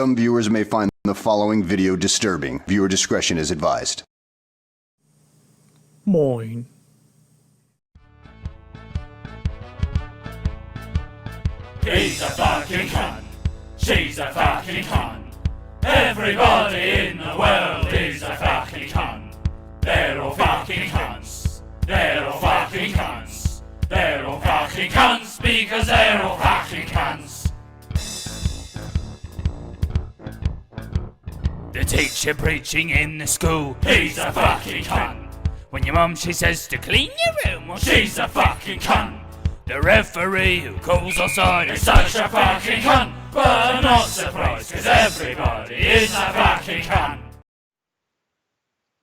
Some viewers may find the following video disturbing. Viewer discretion is advised. Moin. He's a fucking cunt. She's a fucking cunt. Everybody in the world is a fucking cunt. They're all fucking cunts. They're all fucking cunts. They're all fucking cunts because they're all fucking cunts. The teacher preaching in the school, he's a fucking cunt. When your mum, she says to clean your room, well, she's a fucking cunt. The referee who calls offside is such a fucking cunt. But I'm not surprised, cause everybody is a fucking cunt.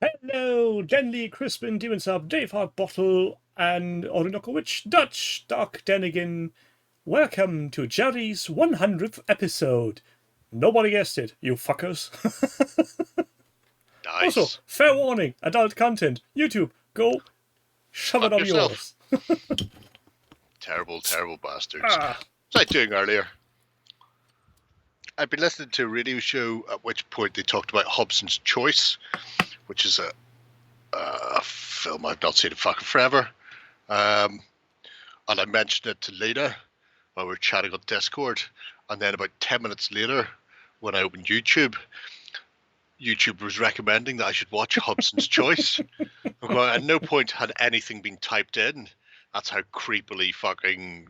Hello, Jenly, Crispin, Demon Sub, Dave Hart Bottle, and Orinokovic Dutch, Dark Denigan. Welcome to Jerry's 100th episode. Nobody guessed it, you fuckers. Nice. Also, fair warning, adult content. YouTube, go shove it up yours. Terrible, terrible bastards. What was I doing earlier? I've been listening to a radio show at which point they talked about Hobson's Choice, which is a film I've not seen in fucking forever. And I mentioned it to Lena while we were chatting on Discord. And then about 10 minutes later, when I opened YouTube, YouTube was recommending that I should watch Hobson's Choice. At no point had anything been typed in. That's how creepily fucking...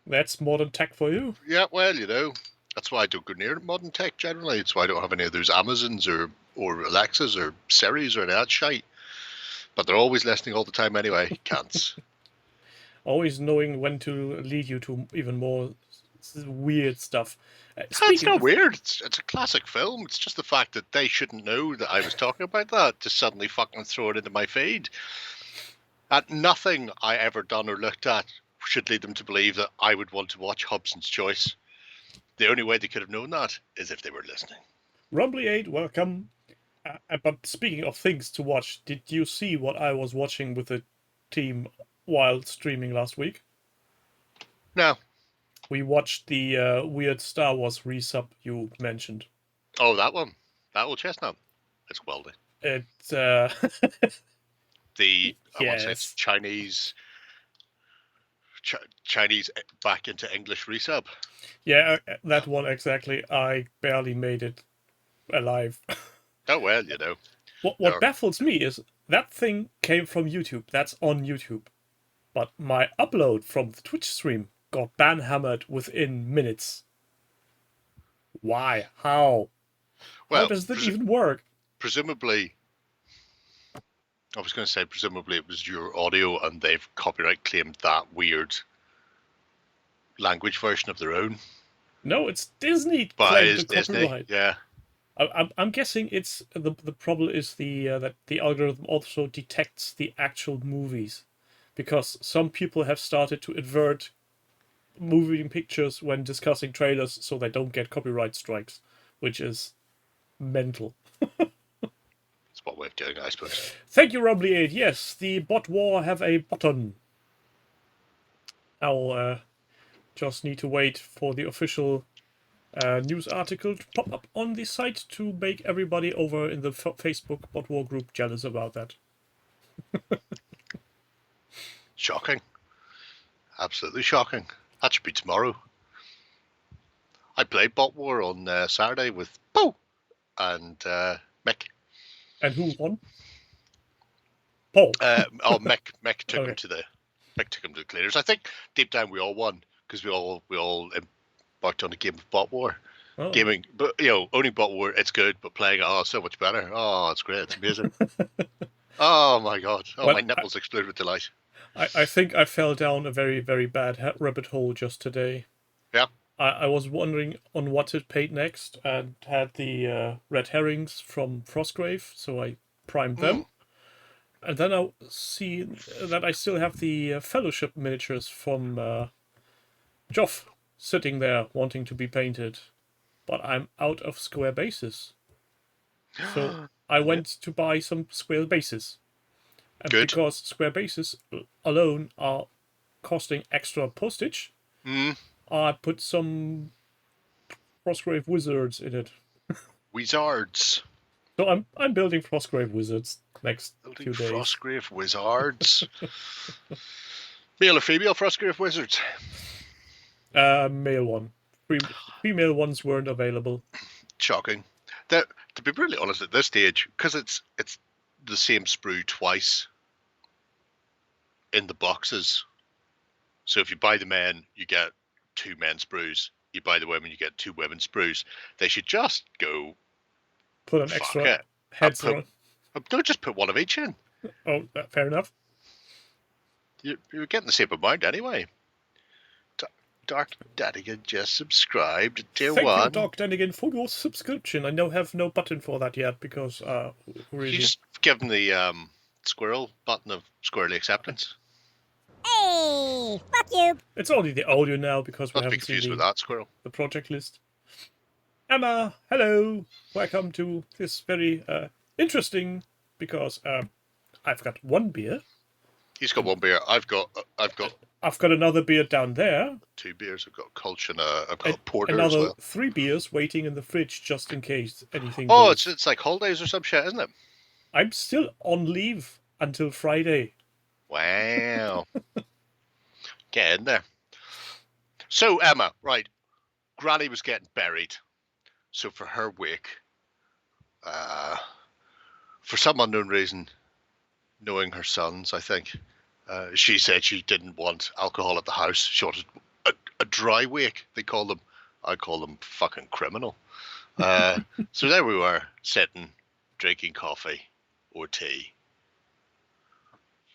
That's modern tech for you. Yeah, well, you know, that's why I don't go near modern tech generally. It's why I don't have any of those Amazons or Alexas or Siris or any of that shite. But they're always listening all the time anyway, cunts. Always knowing when to lead you to even more weird stuff. It's not weird. It's a classic film. It's just the fact that they shouldn't know that I was talking about that to suddenly fucking throw it into my feed. And nothing I ever done or looked at should lead them to believe that I would want to watch Hobson's Choice. The only way they could have known that is if they were listening. Rumbly8, welcome. But speaking of things to watch, did you see what I was watching with the team while streaming last week? No. We watched the weird Star Wars resub you mentioned. Oh, that one. That old chestnut. It's quality. It's I want to say yes. it's Chinese back into English resub. Yeah, that one exactly. I barely made it alive. Oh, well, you know. What baffles me is that thing came from YouTube. That's on YouTube. But my upload from the Twitch stream got ban-hammered within minutes. Why? How? Well, how does that even work? Presumably, I was going to say presumably it was your audio and they've copyright claimed that weird language version of their own. No, it's Disney. But it is Disney, copyright. yeah. I'm guessing it's the problem is that the algorithm also detects the actual movies, because some people have started to invert moving pictures when discussing trailers so they don't get copyright strikes, which is mental. That's what we're doing, I suppose. Thank you, Rumbly8. Yes, the bot war have a button. I'll just need to wait for the official news article to pop up on the site to make everybody over in the Facebook bot war group jealous about that. Shocking. Absolutely shocking. That should be tomorrow. I played Bot War on Saturday with Bo and Mick. And who won? Paul. Mick took Okay. him to the cleaners. I think deep down we all won because we all embarked on a game of Bot War. Oh. Gaming, but you know, owning Bot War, it's good, but playing it, so much better. Oh, it's great, it's amazing. Oh my god, my nipples explode with delight. I think I fell down a very, very bad rabbit hole just today. Yeah. I was wondering on what to pay next and had the red herrings from Frostgrave, so I primed them. And then I see that I still have the Fellowship miniatures from Joff sitting there wanting to be painted. But I'm out of square bases. So I went to buy some square bases. And Good. because square bases alone are costing extra postage, I put some Frostgrave wizards in it. Wizards. So I'm building Frostgrave wizards next Building few days. Frostgrave Wizards. Male or female Frostgrave Wizards? Male one. Female ones weren't available. Shocking. To be brutally honest, at this stage, because it's the same sprue twice in the boxes. So if you buy the men, you get 2 men sprues. You buy the women, you get 2 women sprues. They should just go. Put an Fuck extra it. heads on. Don't just put one of each in. Oh, fair enough. You're getting the same amount anyway. Dark Dadigan just subscribed to tier Thank 1. you, Doc Denigan, for your subscription. I now have no button for that yet because really. You just give them the squirrel button of squirrely acceptance. Hey, fuck you. It's only the audio now because we Not to be haven't seen confused with the, that squirrel. the project list. Emma, hello. Welcome to this very interesting because I've got 1 beer. He's got 1 beer. I've got I've got another beer down there. 2 beers. I've got Kolsch and I've got a porter Another as well. 3 beers waiting in the fridge just in case anything Oh, goes. it's like holidays or some shit, isn't it? I'm still on leave until Friday. Wow. Get in there. So, Emma, right. Granny was getting buried. So for her wake, for some unknown reason, knowing her sons, I think, she said she didn't want alcohol at the house. She wanted a dry wake, they call them. I call them fucking criminal. So there we were, sitting, drinking coffee or tea,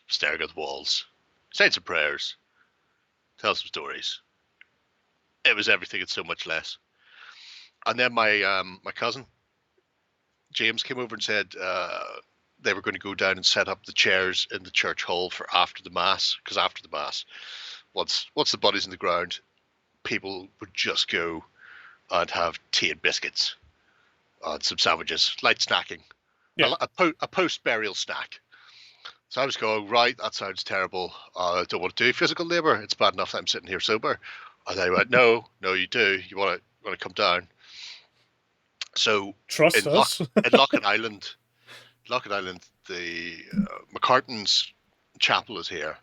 staring at the walls, saying some prayers, tell some stories. It was everything and so much less. And then my cousin James came over and said they were going to go down and set up the chairs in the church hall for after the mass, because after the mass, once the body's in the ground, people would just go and have tea and biscuits and some sandwiches, light snacking, Yeah. a post-burial snack. So I was going, right, that sounds terrible. I don't want to do physical labour. It's bad enough that I'm sitting here sober. And they went, no, you do. You want to come down. So Trust us. in Lockett Island, the McCartan's chapel is here.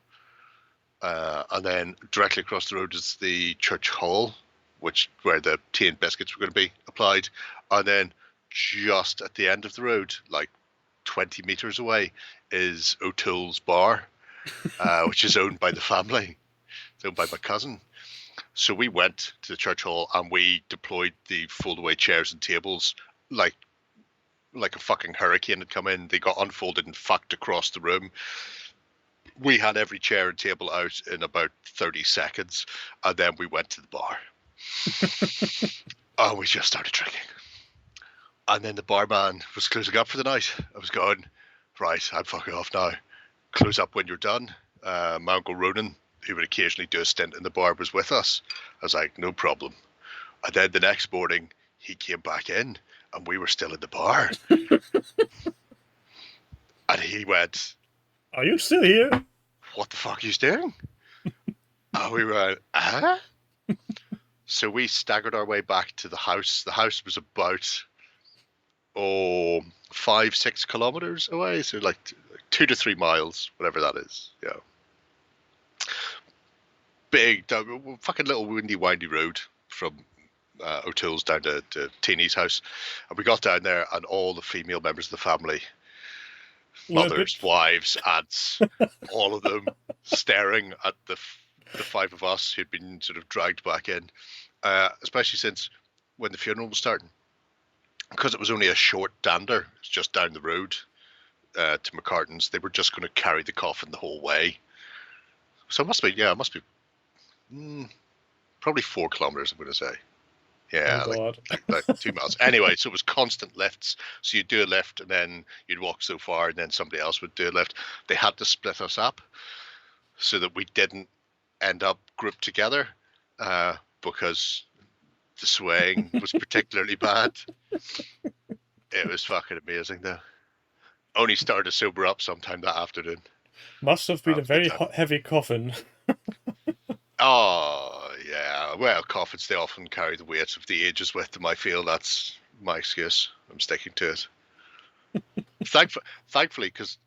And then directly across the road is the church hall, where the tea and biscuits were going to be applied. And then just at the end of the road, like 20 metres away, is O'Toole's bar, which is owned by the family. It's owned by my cousin. So we went to the church hall and we deployed the fold-away chairs and tables like a fucking hurricane had come in. They got unfolded and fucked across the room. We had every chair and table out in about 30 seconds, and then we went to the bar. And we just started drinking. And then the barman was closing up for the night. I was going, right, I'm fucking off now. Close up when you're done. My uncle Ronan, who would occasionally do a stint in the bar, was with us. I was like, no problem. And then the next morning, he came back in, and we were still in the bar. And he went, Are you still here? what the fuck are you doing? And we went, huh? So we staggered our way back to the house. The house was about 5-6 kilometers away, so like 2 to 3 miles, whatever that is. Yeah, big, fucking little windy road from O'Toole's down to Teeny's house, and we got down there, and all the female members of the family, mothers, wives, aunts, all of them staring at the 5 of us who'd been sort of dragged back in, especially since when the funeral was starting, because it was only a short dander, it's just down the road to McCartan's. They were just going to carry the coffin the whole way. So it must be probably 4 kilometers, I'm going to say. Yeah, Oh, God. like 2 miles. Anyway, so it was constant lifts. So you'd do a lift and then you'd walk so far and then somebody else would do a lift. They had to split us up so that we didn't end up grouped together because the swaying was particularly bad. It was fucking amazing though. Only started to sober up sometime that afternoon. Must have been Oh, a very good time. heavy coffin. Oh, Yeah, well, coffins, they often carry the weight of the ages with them. I feel that's my excuse. I'm sticking to it. Thankfully, because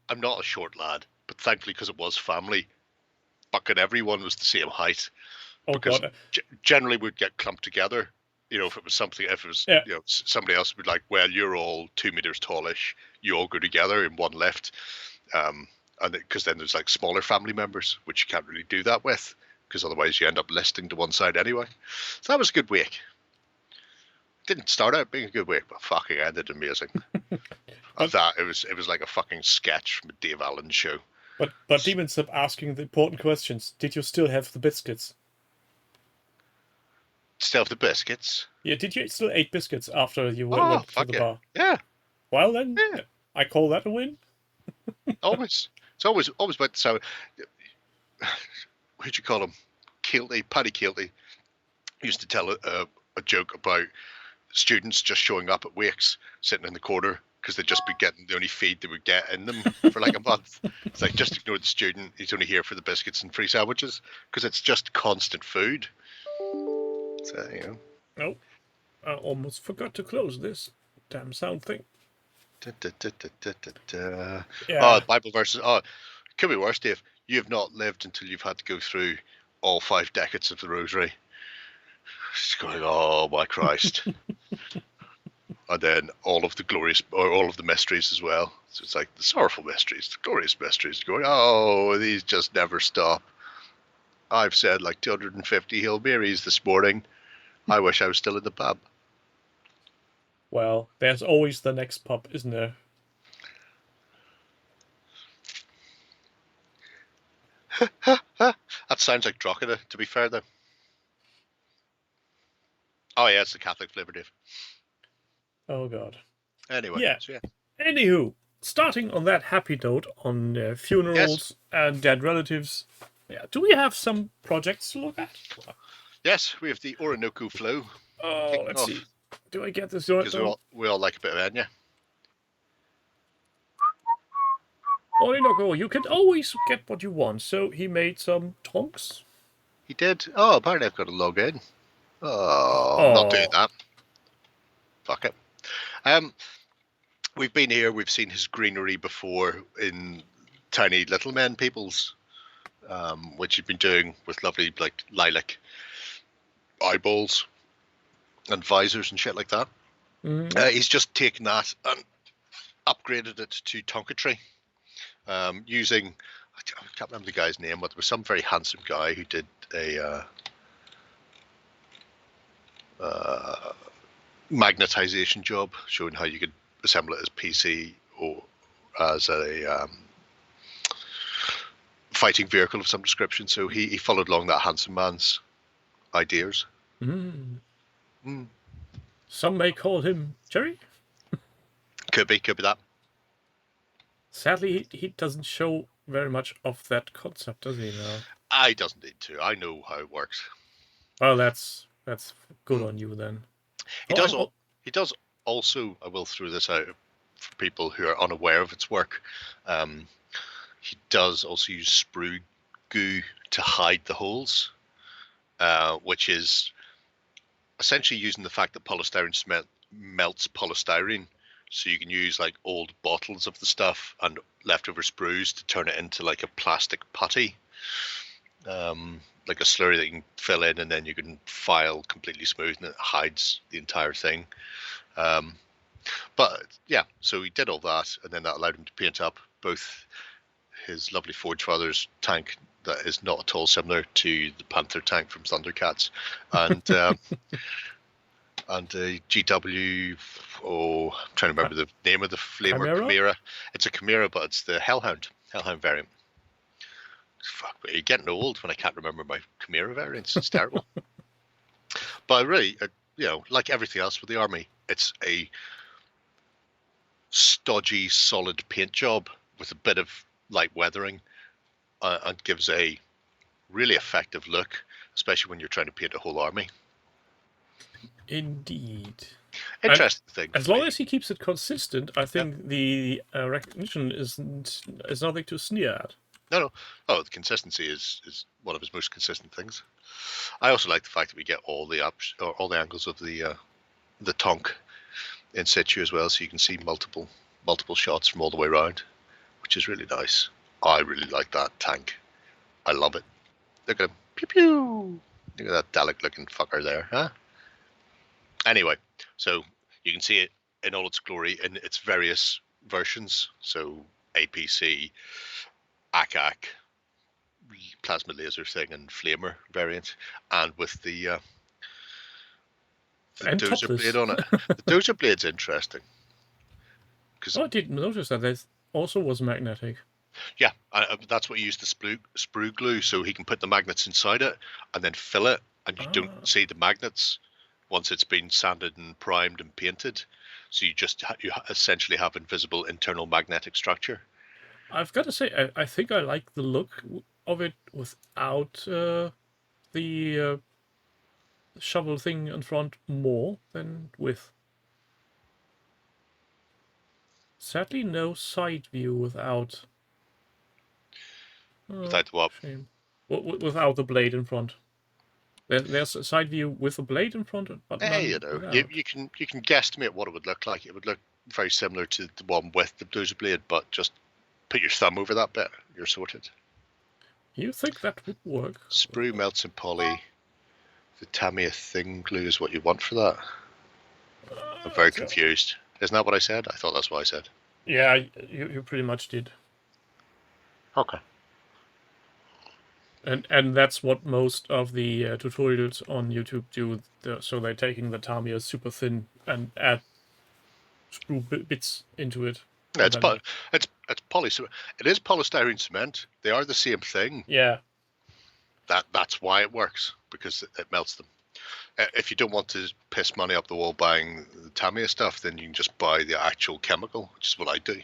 I'm not a short lad, but thankfully because it was family, fucking everyone was the same height. Oh Because god. generally we'd get clumped together. You know, if it was Yeah. you know, somebody else would be like, well, you're all 2 meters tallish. You all go together in one lift. And because then there's like smaller family members, which you can't really do that with, because otherwise you end up listing to one side anyway. So that was a good week. Didn't start out being a good week, but fucking ended amazing. Of that, it was like a fucking sketch from a Dave Allen show. But Demon stop asking the important questions. Did you still have the biscuits? Still have the biscuits. Yeah, did you still eat biscuits after you Oh, went to fuck the yeah. bar? Yeah, Well then, Yeah. I call that a win. always. It's always about the sound. Who'd you call him? Kilty, Paddy Kilty used to tell a joke about students just showing up at wakes, sitting in the corner, because they'd just be getting the only feed they would get in them for like a month. It's like, just ignore the student. He's only here for the biscuits and free sandwiches, because it's just constant food. So, you know. Oh, I almost forgot to close this damn sound thing. Yeah. Yeah. Oh, Bible verses. Oh, it could be worse, Dave. You have not lived until you've had to go through all 5 decades of the Rosary. Just going, oh my Christ. And then all of the mysteries as well. So it's like the sorrowful mysteries, the glorious mysteries. Going, oh, these just never stop. I've said like 250 Hail Marys this morning. I wish I was still in the pub. Well, there's always the next pub, isn't there? That sounds like Drogheda, to be fair, though. Oh, yeah, it's the Catholic flavour, Dave. Oh god. Anyway, Yeah. so yeah. Anywho, starting on that happy note on funerals and dead relatives, yeah, do we have some projects to look at? Yes, we have the Orinoco flow. Oh, let's off. see. Do I get this right? Because we all like a bit of Enya. Orinoco, you can always get what you want. So he made some tonks. He did. Oh, apparently I've got to log in. Oh, not doing that. Fuck it. We've been here. We've seen his greenery before in Tiny Little Men Peoples, which he's been doing with lovely like lilac eyeballs and visors and shit like that. He's just taken that and upgraded it to tonkatry, using, I can't remember the guy's name, but there was some very handsome guy who did a magnetization job, showing how you could assemble it as PC or as a fighting vehicle of some description. So he followed along that handsome man's ideas. Some may call him Jerry. Could be that. Sadly, he doesn't show very much of that concept, does he now? I doesn't need to. I know how it works. Well, that's good on you then. He does also, I will throw this out for people who are unaware of its work. He does also use sprue goo to hide the holes, which is essentially using the fact that polystyrene cement melts polystyrene. So you can use like old bottles of the stuff and leftover sprues to turn it into like a plastic putty, like a slurry that you can fill in, and then you can file completely smooth and it hides the entire thing. But yeah, so he did all that, and then that allowed him to paint up both his lovely Forge Father's tank that is not at all similar to the Panther tank from Thundercats, and and a GW. Oh, I'm trying to remember the name of the flamer. Chimera. It's a Chimera, but it's the Hellhound variant. Fuck, but you're getting old when I can't remember my Chimera variants. It's terrible. But really, like everything else with the army, it's a stodgy, solid paint job with a bit of light weathering, and gives a really effective look, especially when you're trying to paint a whole army. Indeed. Interesting thing. As long as he keeps it consistent, I think the recognition is nothing to sneer at. No. Oh, the consistency is one of his most consistent things. I also like the fact that we get all the or all the angles of the tonk in situ as well, so you can see multiple shots from all the way around, which is really nice. I really like that tank. I love it. Look at him. Pew pew. Look at that Dalek looking fucker there, huh? Anyway, so you can see it in all its glory in its various versions. So APC, ACAC, plasma laser thing, and flamer variant, and with the And dozer topless. blade on it. The dozer blade's interesting. Oh, I didn't notice that. That also was magnetic. Yeah, that's what he used the sprue glue, so he can put the magnets inside it and then fill it, and you don't see the magnets once it's been sanded and primed and painted. So you just you essentially have invisible internal magnetic structure. I've got to say, I think I like the look of it without the shovel thing in front more than with. Sadly, no side view without. Without what? Shame. Without the blade in front. There's a side view with a blade in front, but none You know, without. you can guesstimate what it would look like. It would look very similar to the one with the dozer blade, but just put your thumb over that bit, you're sorted. You think that would work? Sprue melts in poly. The Tamiya thing glue is what you want for that. I'm very confused. Isn't that what I said? I thought that's what I said. Yeah, you pretty much did. Okay. And that's what most of the tutorials on YouTube do. So they're taking the Tamiya super thin and add screw bits into it. Yeah, it's poly. It is polystyrene cement. They are the same thing. Yeah. That's why it works, because it melts them. If you don't want to piss money up the wall buying the Tamiya stuff, then you can just buy the actual chemical, which is what I do.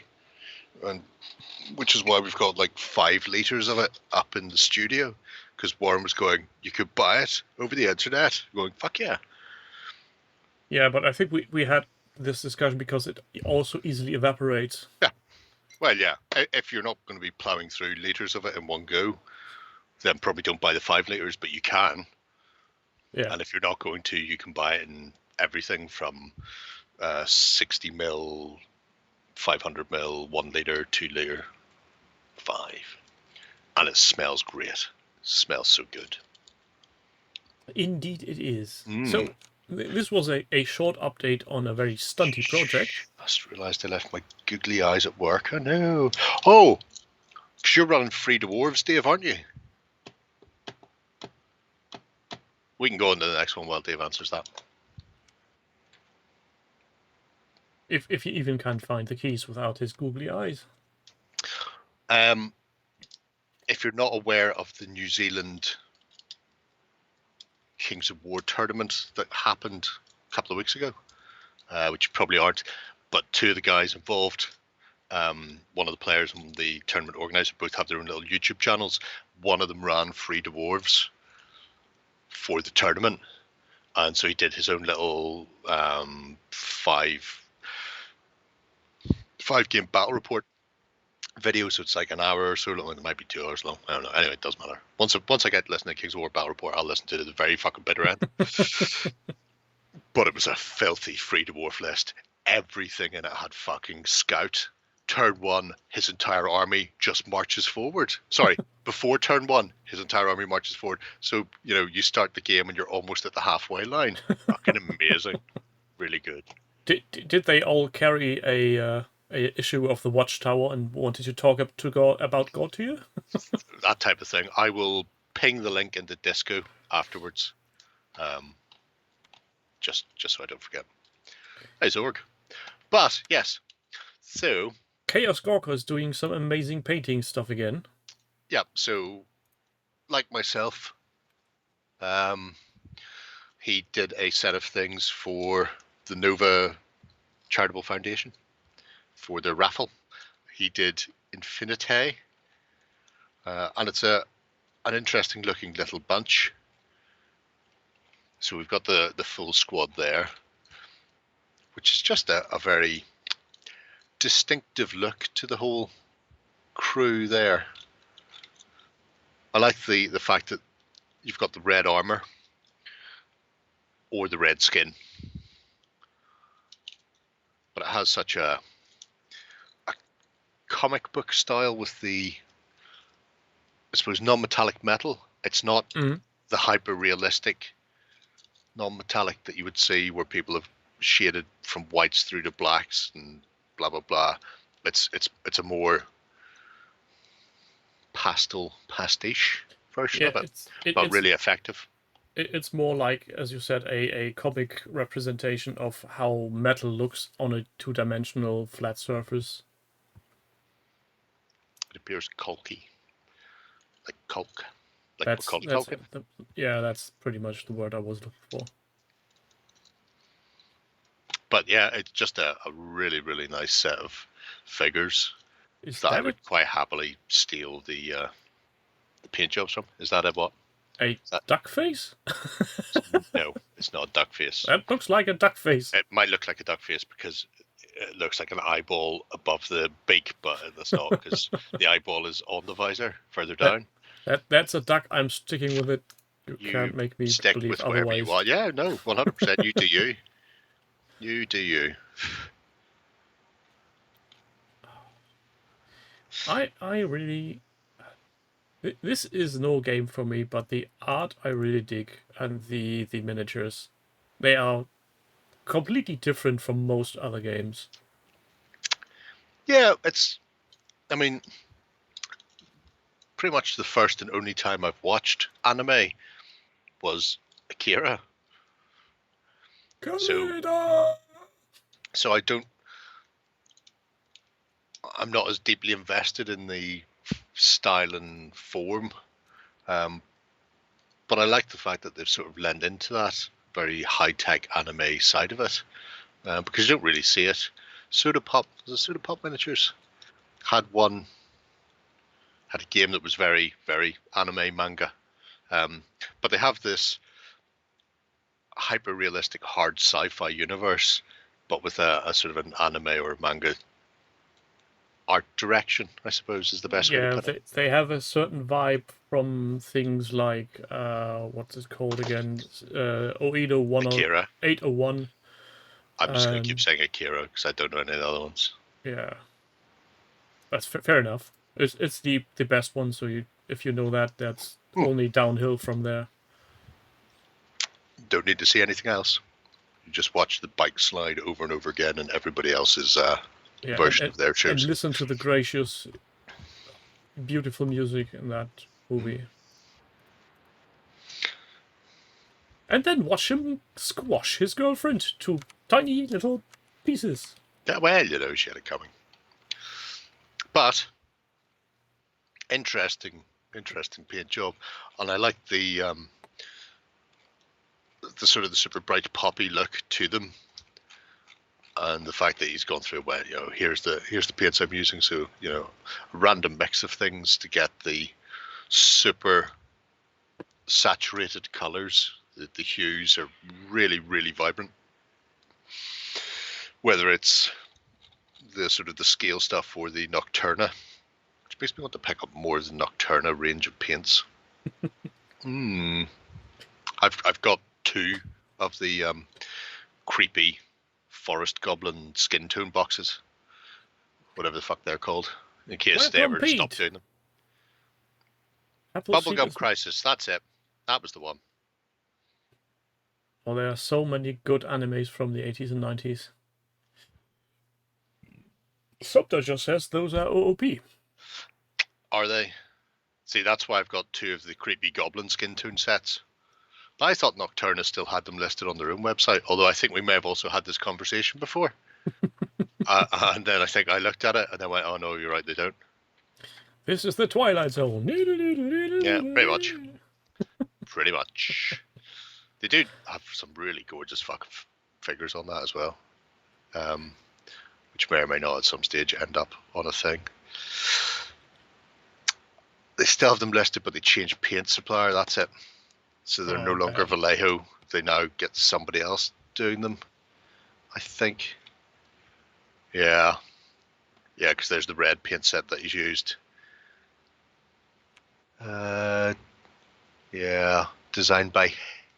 And which is why we've got like 5 liters of it up in the studio, because Warren was going, you could buy it over the internet. Going, fuck yeah. Yeah, but I think we had this discussion because it also easily evaporates. Yeah. Well, yeah. If you're not going to be plowing through liters of it in one go, then probably don't buy the 5 liters, but you can. Yeah. And if you're not going to, you can buy it in everything from 60 mil, 500 mil, 1 liter, 2 liter, 5. And it smells great. It smells so good. Indeed it is. So this was a short update on a very stunty project. I just realised I left my googly eyes at work. Oh no. Oh! Because you're running Free Dwarves, Dave, aren't you? We can go on to the next one while Dave answers that. If you even can't find the keys without his googly eyes. If you're not aware of the New Zealand Kings of War tournament that happened a couple of weeks ago, which you probably aren't, but 2 of the guys involved, one of the players and the tournament organizer, both have their own little YouTube channels. One of them ran Free Dwarves for the tournament, and so he did his own little 5 game battle report video. So it's like an hour or so long. It might be 2 hours long. I don't know. Anyway, it doesn't matter. Once I get to listen to Kings of War battle report, I'll listen to it at the very fucking bitter end. But it was a filthy Free Dwarf list. Everything in it had fucking scout. Turn 1, his entire army just marches forward. Sorry, before turn 1, his entire army marches forward. So, you know, you start the game and you're almost at the halfway line. Fucking amazing. Really good. Did they all carry a issue of the Watchtower and wanted to talk about God to you? That type of thing. I will ping the link into Disco afterwards. Just so I don't forget. Hey, Zorg. But, yes. So... Chaos Gorka is doing some amazing painting stuff again. Yeah, so, like myself, he did a set of things for the Nova Charitable Foundation for their raffle. He did Infinite, and it's an interesting looking little bunch. So we've got the full squad there, which is just a very distinctive look to the whole crew there. I like the fact that you've got the red armor or the red skin, but it has such a comic book style with the, I suppose, non-metallic metal. It's not the hyper-realistic non-metallic that you would see where people have shaded from whites through to blacks and blah blah blah. It's a more pastiche version of it, but really effective. It's more like, as you said, a comic representation of how metal looks on a two-dimensional flat surface. It appears bulky, like Hulk. Yeah, that's pretty much the word I was looking for. But yeah, it's just a really, really nice set of figures that I would quite happily steal the paint jobs from. Is that a what? Duck face? No, it's not a duck face. That looks like a duck face. It might look like a duck face because it looks like an eyeball above the beak, but that's not, because the eyeball is on the visor further down. That's a duck. I'm sticking with it. You can't make me stick believe with whatever otherwise. you want. Yeah, no, 100%. You do you. You do you. I really... This is no game for me, but the art I really dig, and the miniatures. They are completely different from most other games. Yeah, I mean, pretty much the first and only time I've watched anime was Akira. So I'm not as deeply invested in the style and form, but I like the fact that they've sort of lent into that very high-tech anime side of it, because you don't really see it. Soda Pop Miniatures had a game that was very, very anime manga, but they have this hyper-realistic hard sci-fi universe, but with a sort of an anime or manga art direction, I suppose, is the best way to put it. They have a certain vibe from things like, what's it called again? Oedo 801. I'm just going to keep saying Akira because I don't know any of the other ones. Yeah. That's fair enough. It's the best one, so if you know that, that's only downhill from there. Don't need to see anything else. You just watch the bike slide over and over again and everybody else's version of their choice. And listen to the gracious, beautiful music in that movie. And then watch him squash his girlfriend to tiny little pieces. Yeah, well, she had it coming. But interesting paint job, and I like the sort of the super bright poppy look to them, and the fact that he's gone through, well, here's the paints I'm using, so a random mix of things to get the super saturated colors. The hues are really, really vibrant. Whether it's the sort of the scale stuff or the Nocturna, which makes me want to pick up more of the Nocturna range of paints. I've got 2 of the creepy forest goblin skin tone boxes, whatever the fuck they're called, in case they ever stop doing them. Bubblegum Crisis, that's it. That was the one. Well, there are so many good animes from the 80s and 90s. Subta just says those are OOP. Are they? See, that's why I've got 2 of the creepy goblin skin tone sets. But I thought Nocturna still had them listed on their own website, although I think we may have also had this conversation before. And then I think I looked at it and I went, oh no, you're right, they don't. This is the Twilight Zone. Yeah, pretty much. Pretty much. They do have some really gorgeous fucking figures on that as well, which may or may not at some stage end up on a thing. They still have them listed, but they changed paint supplier, that's it. So they're no longer Vallejo. They now get somebody else doing them, I think. Yeah. Yeah, because there's the red paint set that he's used. Yeah, designed by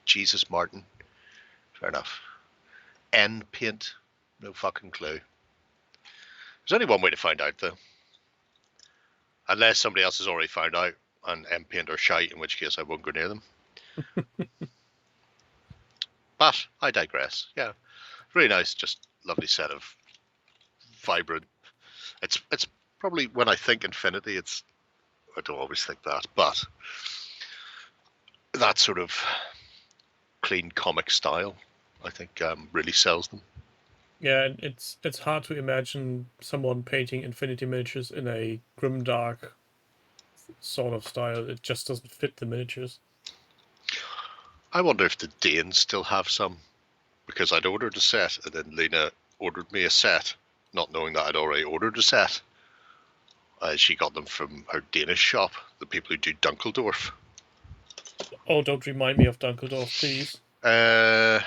Jesus Martin. Fair enough. N paint, no fucking clue. There's only one way to find out, though. Unless somebody else has already found out and M paint are shite, in which case I won't go near them. But I digress. Yeah, really nice, just lovely set of vibrant. It's probably when I think Infinity, I don't always think that, but that sort of clean comic style, I think, really sells them. Yeah, and it's hard to imagine someone painting Infinity miniatures in a grimdark sort of style. It just doesn't fit the miniatures. I wonder if the Danes still have some, because I'd ordered a set and then Lena ordered me a set, not knowing that I'd already ordered a set. She got them from her Danish shop, the people who do Dunkeldorf. Oh, don't remind me of Dunkeldorf, please. Who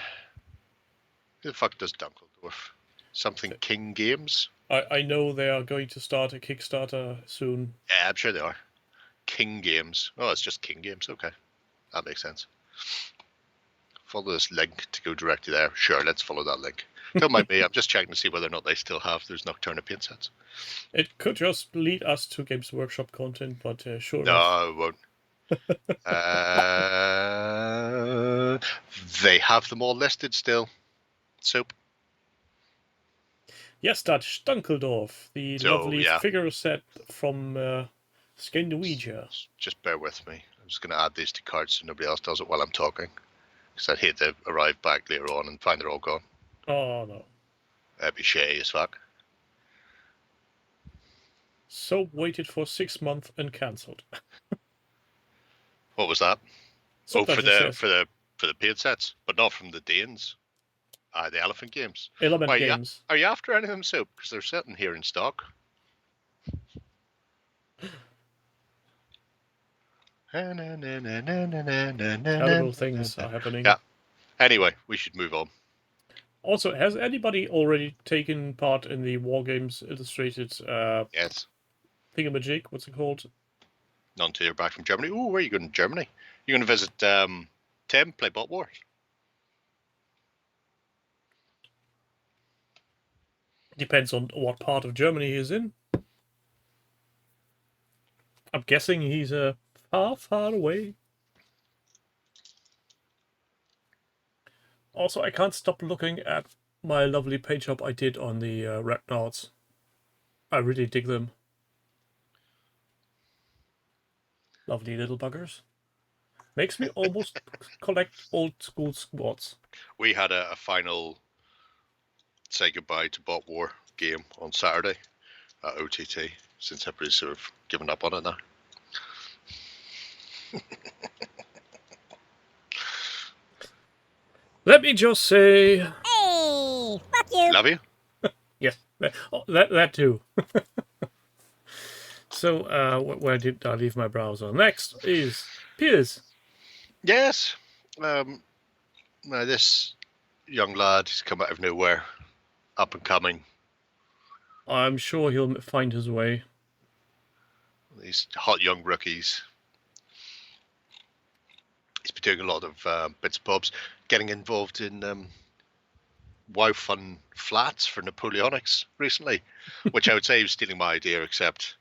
the fuck does Dunkeldorf? Something King Games? I know they are going to start a Kickstarter soon. Yeah, I'm sure they are. King Games. Oh, it's just King Games. Okay. That makes sense. Follow this link to go directly there. Sure, let's follow that link. Don't mind me. I'm just checking to see whether or not they still have those Nocturna paint sets. It could just lead us to Games Workshop content, but sure. No, it won't. They have them all listed still. Soap. Yes, Dutch Dunkeldorf, the lovely yeah. figure set from Scandinavia. Just bear with me. I'm just going to add these to cards so nobody else does it while I'm talking. Because I'd hate to arrive back later on and find they're all gone. Oh, no. That'd be shady as fuck. So waited for 6 months and cancelled. What was that? So for the paid sets, but not from the Danes. The Elephant Games. Element Games. Are you after any of them, Soap? Because they're sitting here in stock. Terrible things are happening. Yeah. Anyway, we should move on. Also, has anybody already taken part in the War Games Illustrated Yes. thingamajig? What's it called? Not until you're back from Germany. Oh, where are you going to Germany? You're going to visit Tim, play Bot Wars? Depends on what part of Germany he's in. I'm guessing he's far, far away. Also, I can't stop looking at my lovely paint job I did on the Red Knots. I really dig them. Lovely little buggers. Makes me almost collect old school squads. We had a final say goodbye to Bot War game on Saturday at OTT, since everybody's sort of given up on it now. Let me just say... Hey, fuck you. Love you. Yes, that too. So, where did I leave my browser? Next is Piers. Yes. Now this young lad, he's come out of nowhere, up and coming. I'm sure he'll find his way. These hot young rookies. He's been doing a lot of bits and bobs, getting involved in WoW Fun flats for Napoleonics recently, which I would say he was stealing my idea, except,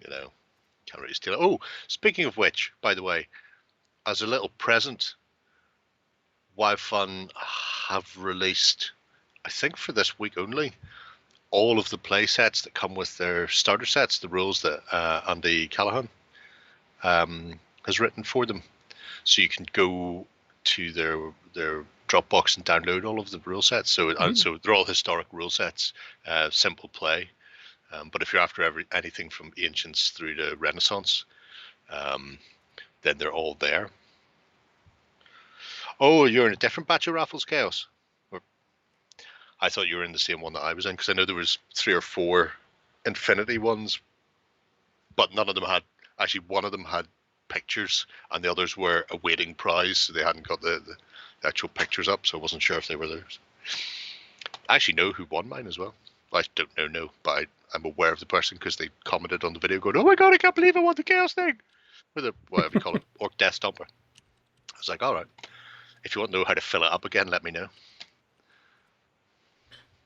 you know, can't really steal it. Oh, speaking of which, by the way, as a little present, WoW Fun have released, I think for this week only, all of the play sets that come with their starter sets, the rules that Andy Callahan has written for them. So you can go to their Dropbox and download all of the rule sets. So so they're all historic rule sets, simple play. But if you're after anything from Ancients through to Renaissance, then they're all there. Oh, you're in a different batch of Raffles Chaos? Or, I thought you were in the same one that I was in, because I know there was 3 or 4 Infinity ones, but none of them had, actually one of them had pictures and the others were awaiting prize, so they hadn't got the actual pictures up, so I wasn't sure if they were theirs. I actually know who won mine as well. I don't know, but I'm aware of the person because they commented on the video going, "Oh my god, I can't believe I won the Chaos thing." with a whatever you call it, Orc Death Stomper. I was like, all right, if you want to know how to fill it up again, let me know.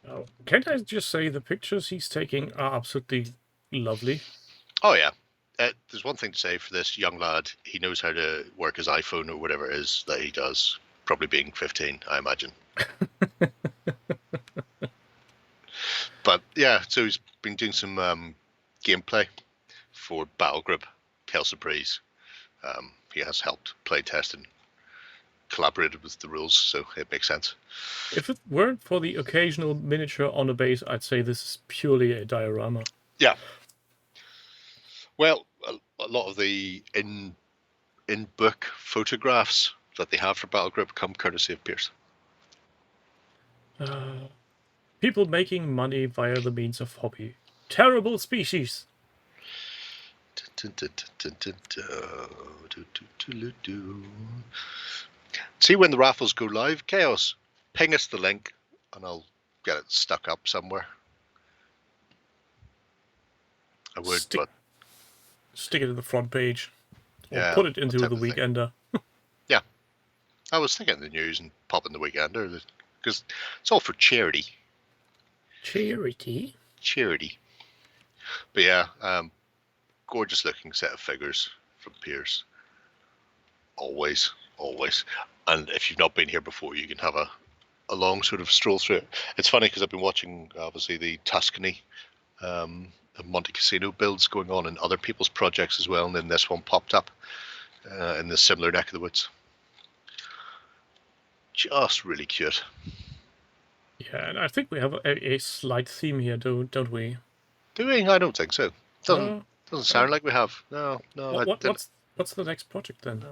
Oh, can't I just say the pictures he's taking are absolutely lovely? Oh yeah. There's one thing to say for this young lad. He knows how to work his iPhone or whatever it is that he does. Probably being 15, I imagine. But yeah, so he's been doing some gameplay for Battle Group, Kel Surprise. He has helped play test and collaborated with the rules, so it makes sense. If it weren't for the occasional miniature on a base, I'd say this is purely a diorama. Yeah. Well, a lot of the in-book photographs that they have for Battle Group come courtesy of Pierce. People making money via the means of hobby. Terrible species. See when the raffles go live, Chaos, ping us the link and I'll get it stuck up somewhere. I would, but stick it in the front page. Or yeah, put it into that the type of thing. Weekender. Yeah. I was thinking the news and popping the Weekender because it's all for charity. Charity? Charity. But yeah, gorgeous looking set of figures from Pierce. Always. And if you've not been here before, you can have a long sort of stroll through it. It's funny because I've been watching, obviously, the Tuscany and Monte Cassino builds going on in other people's projects as well, and then this one popped up in the similar neck of the woods. Just really cute. Yeah, and I think we have a slight theme here, don't we? Do we? I don't think so. Doesn't sound like we have. No. What's the next project then?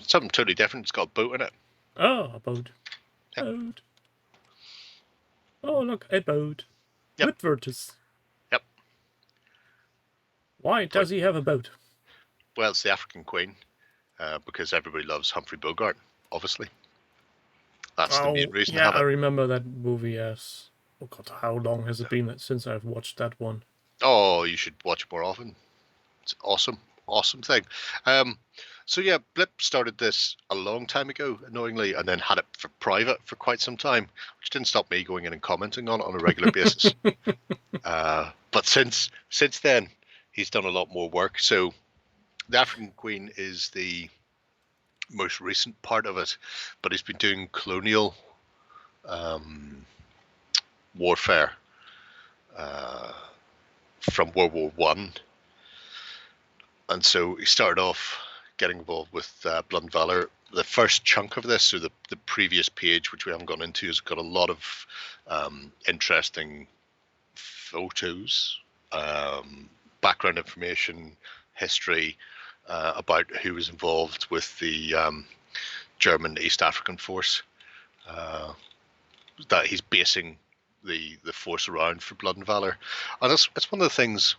Something totally different. It's got a boat in it. Oh, a boat. Yep. Boat. Oh, look, a boat. Yep. With virtus. Yep. Why does he have a boat? Well, it's the African Queen, because everybody loves Humphrey Bogart, obviously. That's the main reason. Yeah, I remember that movie, yes. Oh God, how long has it been since I've watched that one? Oh, you should watch more often. It's awesome thing. So yeah, Blip started this a long time ago, annoyingly, and then had it for private for quite some time, which didn't stop me going in and commenting on it on a regular basis. But since then, he's done a lot more work. So the African Queen is the most recent part of it, but he's been doing colonial warfare from World War One. And so he started off getting involved with Blood and Valor. The first chunk of this, or the previous page, which we haven't gone into, has got a lot of interesting photos, background information, history about who was involved with the German East African force that he's basing the force around for Blood and Valor. And it's one of the things,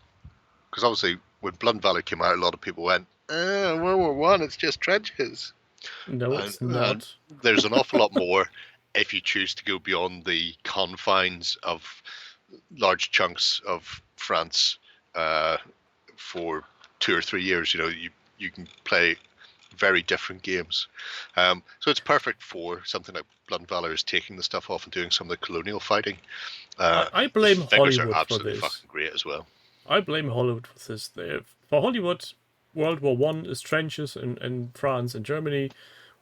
because obviously when Blood and Valor came out, a lot of people went, World War One, it's just trenches. No, it's not. There's an awful lot more if you choose to go beyond the confines of large chunks of France for 2 or 3 years. You know, you can play very different games. So it's perfect for something like Blood and Valor is taking the stuff off and doing some of the colonial fighting. I blame figures Hollywood are absolutely for this. fucking great as well. I blame Hollywood for this. For Hollywood, World War One is trenches in France and Germany.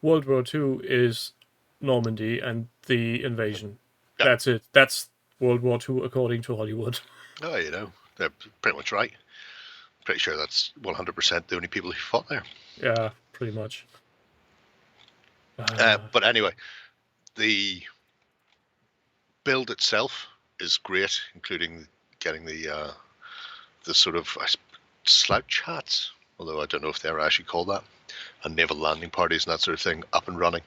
World War Two is Normandy and the invasion. Yeah. That's it. That's World War Two according to Hollywood. Oh, you know, they're pretty much right. Pretty sure that's 100% the only people who fought there. Yeah, pretty much. But anyway, the build itself is great, including getting the sort of slouch hats, although I don't know if they're actually called that, and naval landing parties and that sort of thing up and running.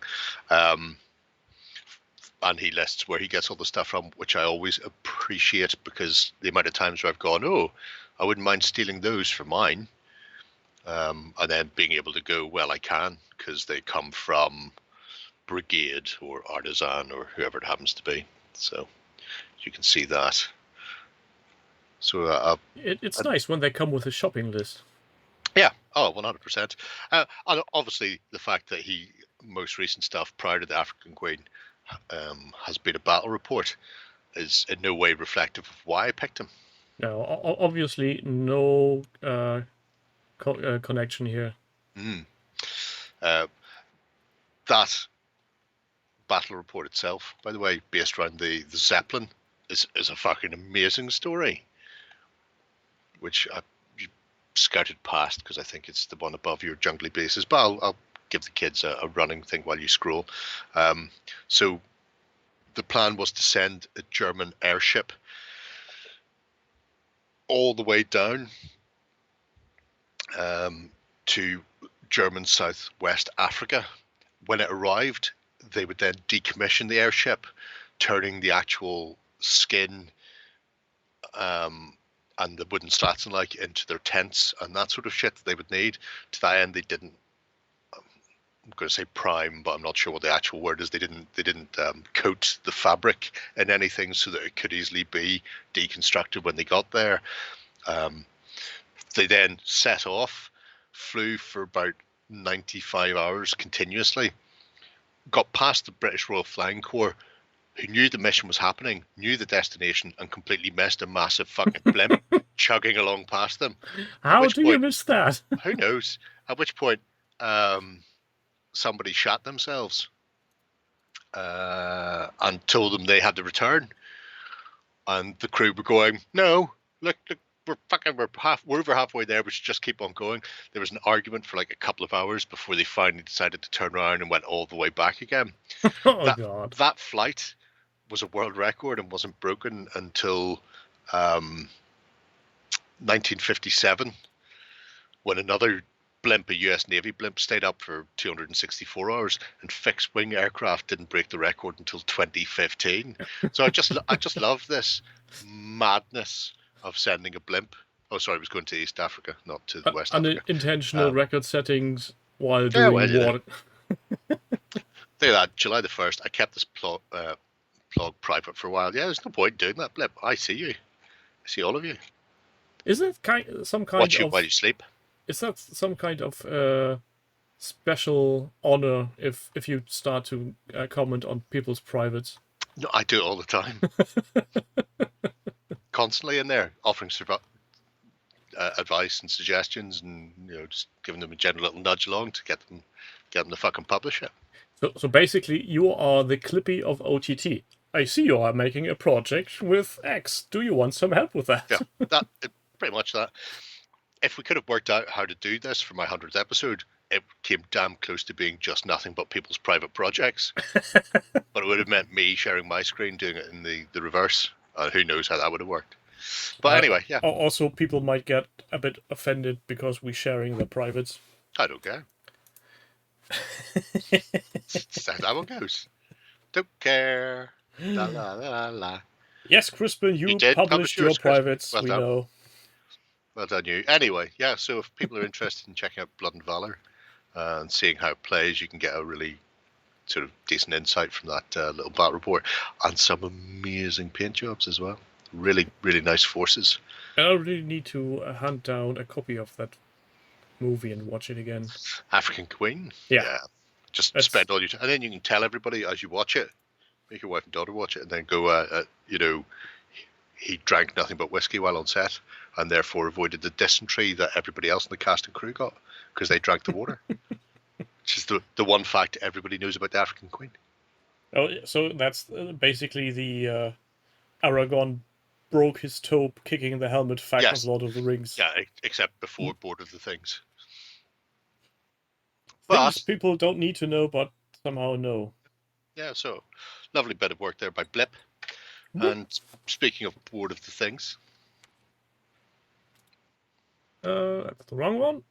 And he lists where he gets all the stuff from, which I always appreciate, because the amount of times where I've gone, oh, I wouldn't mind stealing those for mine. And then being able to go, well, I can, because they come from Brigade or Artisan or whoever it happens to be. So you can see that. So It's nice when they come with a shopping list. Yeah. Oh, 100%. And obviously, the fact that most recent stuff prior to the African Queen has been a battle report is in no way reflective of why I picked him. No, obviously no connection here. Uh, that battle report itself, by the way, based around the Zeppelin, is a fucking amazing story, which I scouted past because I think it's the one above your jungly bases, but I'll give the kids a running thing while you scroll. So the plan was to send a German airship all the way down to German Southwest Africa. When it arrived, they would then decommission the airship, turning the actual skin and the wooden slats and like into their tents and that sort of shit that they would need. To that end, they didn't. I'm going to say prime, but I'm not sure what the actual word is. They didn't coat the fabric in anything so that it could easily be deconstructed when they got there. They then set off, flew for about 95 hours continuously, got past the British Royal Flying Corps, who knew the mission was happening, knew the destination, and completely missed a massive fucking blimp chugging along past them. How do you miss that? Who knows? At which point, somebody shot themselves and told them they had to return. And the crew were going, "No, look, we're over halfway there. We should just keep on going." There was an argument for like a couple of hours before they finally decided to turn around and went all the way back again. God. That flight was a world record and wasn't broken until 1957, when another blimp, a US Navy blimp, stayed up for 264 hours, and fixed-wing aircraft didn't break the record until 2015. So I just love this madness of sending a blimp. Oh, sorry, it was going to East Africa, not to the West Africa. Unintentional record settings while doing what? Think of that, July the 1st, I kept this plug private for a while. Yeah, there's no point doing that blip. I see you. I see all of you. Is it some kind Watch you of... while you sleep. Is that some kind of special honor if you start to comment on people's privates? No, I do it all the time. Constantly in there, offering advice and suggestions, and just giving them a general little nudge along to get them to fucking publish it. So basically, you are the Clippy of OTT. I see you are making a project with X. Do you want some help with that? Yeah, pretty much that. If we could have worked out how to do this for my 100th episode, it came damn close to being just nothing but people's private projects. But it would have meant me sharing my screen, doing it in the reverse. Who knows how that would have worked. But anyway, yeah. Also, people might get a bit offended because we're sharing the privates. I don't care. That's how it goes. Don't care. La la la la. Yes, Crispin, you did published your privates. Well we done. know. Well done, you. Anyway, yeah. So if people are interested in checking out Blood and Valor and seeing how it plays, you can get a really sort of decent insight from that little battle report, and some amazing paint jobs as well. Really, really nice forces. I really need to hunt down a copy of that movie and watch it again. African Queen. Yeah. Just spend all your time, and then you can tell everybody as you watch it. Make your wife and daughter watch it, and then go. He drank nothing but whiskey while on set, and therefore avoided the dysentery that everybody else in the cast and crew got because they drank the water. Which is the one fact everybody knows about the African Queen. Oh, so that's basically the Aragorn broke his toe kicking the helmet fact of Lord of the Rings. Yeah, except before Board of the Things. Things people don't need to know, but somehow know. Yeah, so lovely bit of work there by Blip. And speaking of Board of the Things. That's the wrong one.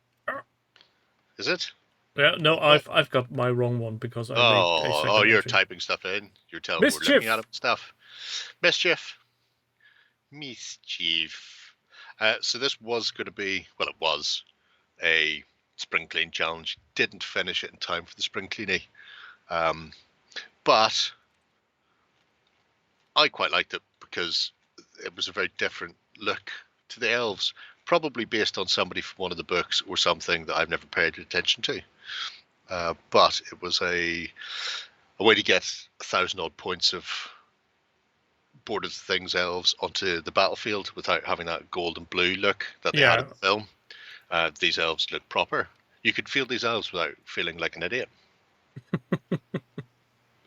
Is it? Yeah, no, I've got my wrong one because I made a second you're entry. typing stuff in. You're telling me we're looking at it and stuff. Mischief. So this was going to be, well, it was a spring clean challenge. Didn't finish it in time for the spring cleanie. But I quite liked it because it was a very different look to the elves. probably based on somebody from one of the books or something that I've never paid attention to. But it was a way to get 1,000 odd points of Board of Things elves onto the battlefield without having that gold and blue look that they had in the film. These elves look proper. You could field these elves without feeling like an idiot.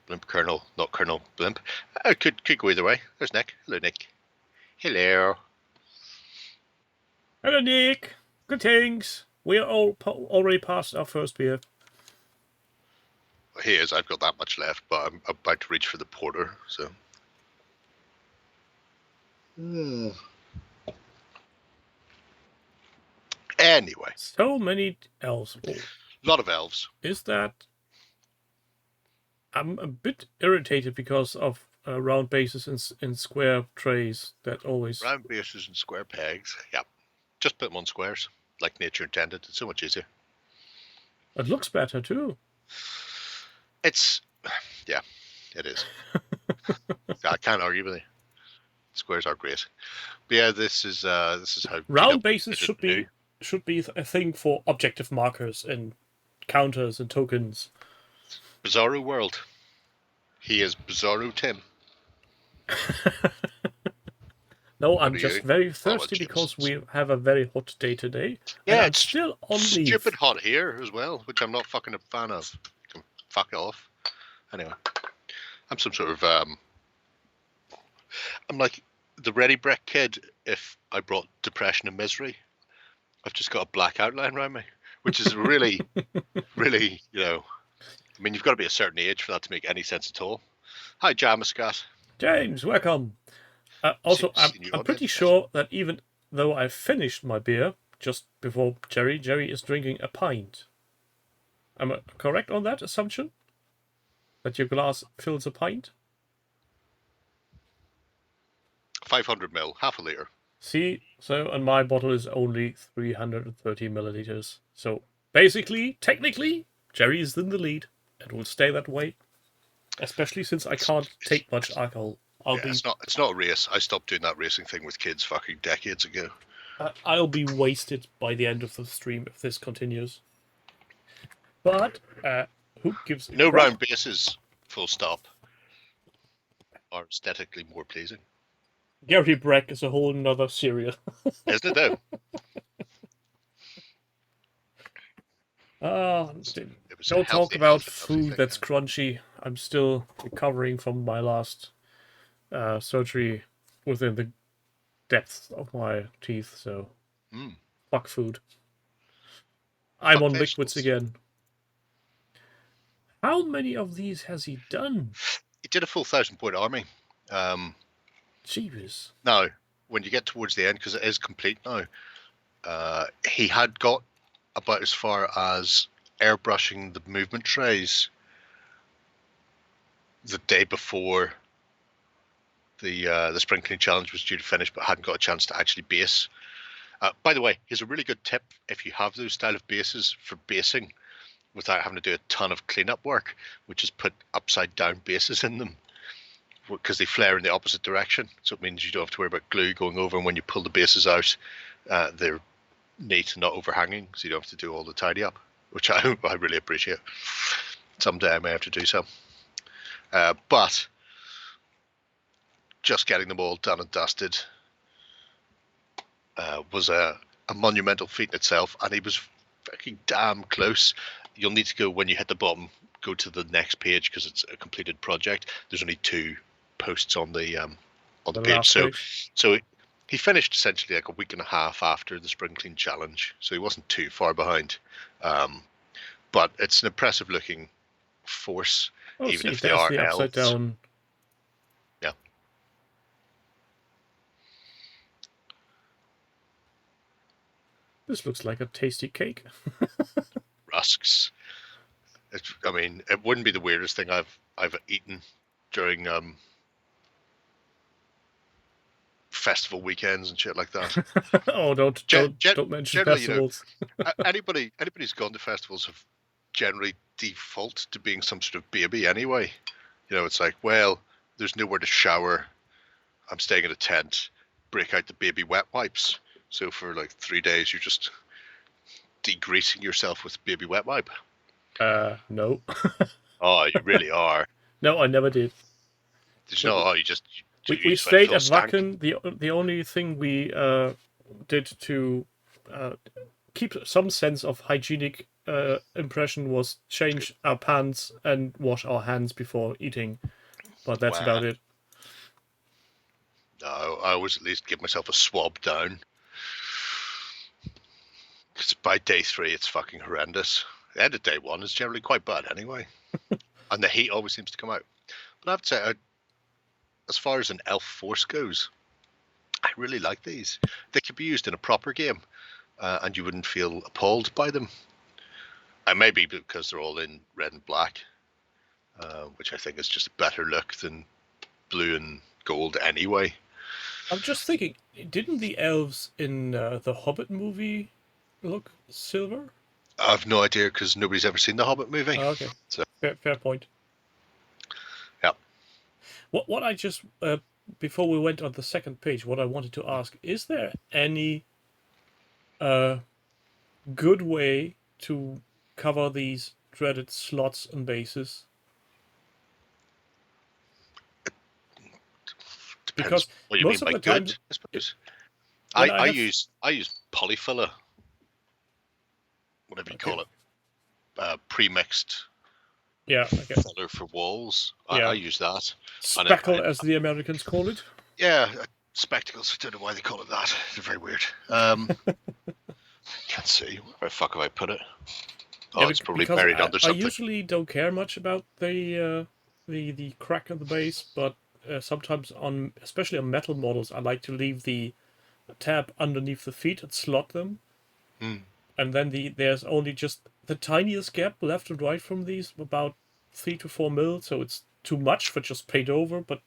Blimp Colonel, not Colonel Blimp. Could go either way. There's Nick. Hello, Nick. Hello. Hello, Nick. Good things. We are all already past our first beer. He is. I've got that much left, but I'm about to reach for the porter. So. Anyway. So many elves. A lot of elves. Is that... I'm a bit irritated because of round bases and square trays that always... Round bases and square pegs. Yep. Just put them on squares, like nature intended. It's so much easier. It looks better too. It's... Yeah, it is. I can't argue with you. Squares are great. But yeah, this is how... Round bases should be a thing for objective markers and counters and tokens. Bizarro World. He is Bizarro Tim. No, I'm just very thirsty because we have a very hot day today. Yeah, it's still on leave. Stupid hot here as well, which I'm not fucking a fan of. You can fuck off. Anyway, I'm some sort of I'm like the Ready Brek kid if I brought depression and misery. I've just got a black outline around me, which is really, really, I mean, you've got to be a certain age for that to make any sense at all. Hi, Jamascat. James, welcome. Also, I'm pretty sure that even though I finished my beer just before Jerry is drinking a pint. Am I correct on that assumption? That your glass fills a pint? 500 ml, half a litre. See, and my bottle is only 330 milliliters. So basically, technically, Jerry is in the lead and will stay that way. Especially since I can't take much alcohol. It's not a race. I stopped doing that racing thing with kids fucking decades ago. I'll be wasted by the end of the stream if this continues. But who gives no round bases, full stop, are aesthetically more pleasing. Gary Brek is a whole nother cereal. Isn't it though? Don't talk about food that's crunchy. I'm still recovering from my last surgery within the depths of my teeth, so fuck food. I'm on liquids again. How many of these has he done? He did a full 1,000-point army. Jeebus. Now, when you get towards the end, because it is complete now, he had got about as far as airbrushing the movement trays the day before the spring clean challenge was due to finish, but hadn't got a chance to actually base. By the way, here's a really good tip if you have those style of bases for basing without having to do a ton of cleanup work, which is put upside down bases in them because they flare in the opposite direction. So it means you don't have to worry about glue going over, and when you pull the bases out, they're neat and not overhanging, so you don't have to do all the tidy up, which I really appreciate. Someday I may have to do so. But just getting them all done and dusted was a monumental feat in itself, and he was fucking damn close. You'll need to go, when you hit the bottom, go to the next page because it's a completed project. There's only 2 posts on the page. So he finished essentially like a week and a half after the spring clean challenge, so he wasn't too far behind. But it's an impressive looking force, even if they are the upside elves. Down. Yeah. This looks like a tasty cake. Rusks. I mean, it wouldn't be the weirdest thing I've eaten during festival weekends and shit like that. Oh, don't mention festivals. Anybody who's gone to festivals have generally default to being some sort of baby anyway. It's like, well, there's nowhere to shower. I'm staying in a tent. Break out the baby wet wipes. So for like 3 days, you're just degreasing yourself with baby wet wipe. No. Oh, you really are. No, I never did. Did you know? Oh, you just We like stayed Phil at Stank. Wacken. The only thing we did to keep some sense of hygienic impression was change our pants and wash our hands before eating. But that's Wow. about it. No, I always at least give myself a swab down. Because by day 3, it's fucking horrendous. The end of day 1 is generally quite bad anyway. And the heat always seems to come out. But I have to say, as far as an elf force goes, I really like these. They could be used in a proper game, and you wouldn't feel appalled by them. And maybe because they're all in red and black, which I think is just a better look than blue and gold anyway. I'm just thinking, didn't the elves in the Hobbit movie look silver? I have no idea because nobody's ever seen the Hobbit movie. Oh, okay. So Fair point. yeah. What I just before we went on the second page, what I wanted to ask, is there any good way to cover these dreaded slots and bases? Depends Because what you most mean of by the time, good, I suppose. when I have- use polyfiller, whatever you call it, pre-mixed yeah, okay. filler for walls. Yeah. I use that. Speckle, as the Americans call it. Yeah, spectacles. I don't know why they call it that. They're very weird. Can't see. Where the fuck have I put it? Oh, Yeah, it's probably because buried under I something. usually don't care much about the crack of the base, but sometimes especially on metal models, I like to leave the tab underneath the feet and slot them. And then there's only just the tiniest gap left and right from these, about 3 to 4 mil, so it's too much for just paint over, but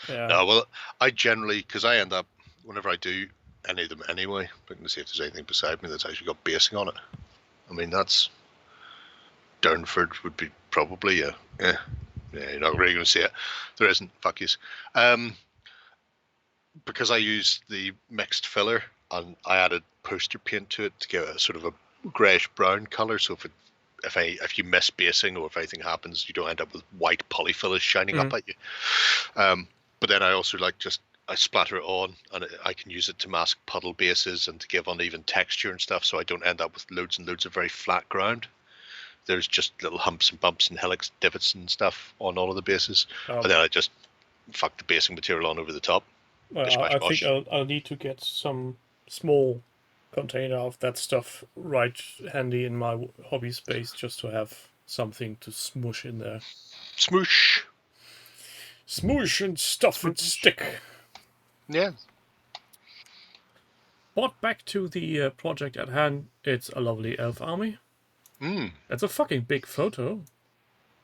yeah. No, well, I generally, because I end up, whenever I do any of them anyway, looking to see if there's anything beside me that's actually got basing on it. I mean, that's Durnford would be probably yeah, you're not really going to see it. There isn't. Fuck yous. Because I use the mixed filler and I added poster paint to it to get a sort of a greyish brown color. So if you miss basing or if anything happens, you don't end up with white polyfillers shining up at you. But then I also I splatter it on and I can use it to mask puddle bases and to give uneven texture and stuff. So I don't end up with loads and loads of very flat ground. There's just little humps and bumps and helix divots and stuff on all of the bases. And then I just fuck the basing material on over the top. Well, I think I'll need to get some small container of that stuff right handy in my hobby space just to have something to smoosh in there. Smoosh. Smoosh and stuff and stick. Yeah. But back to the project at hand. It's a lovely elf army. That's a fucking big photo.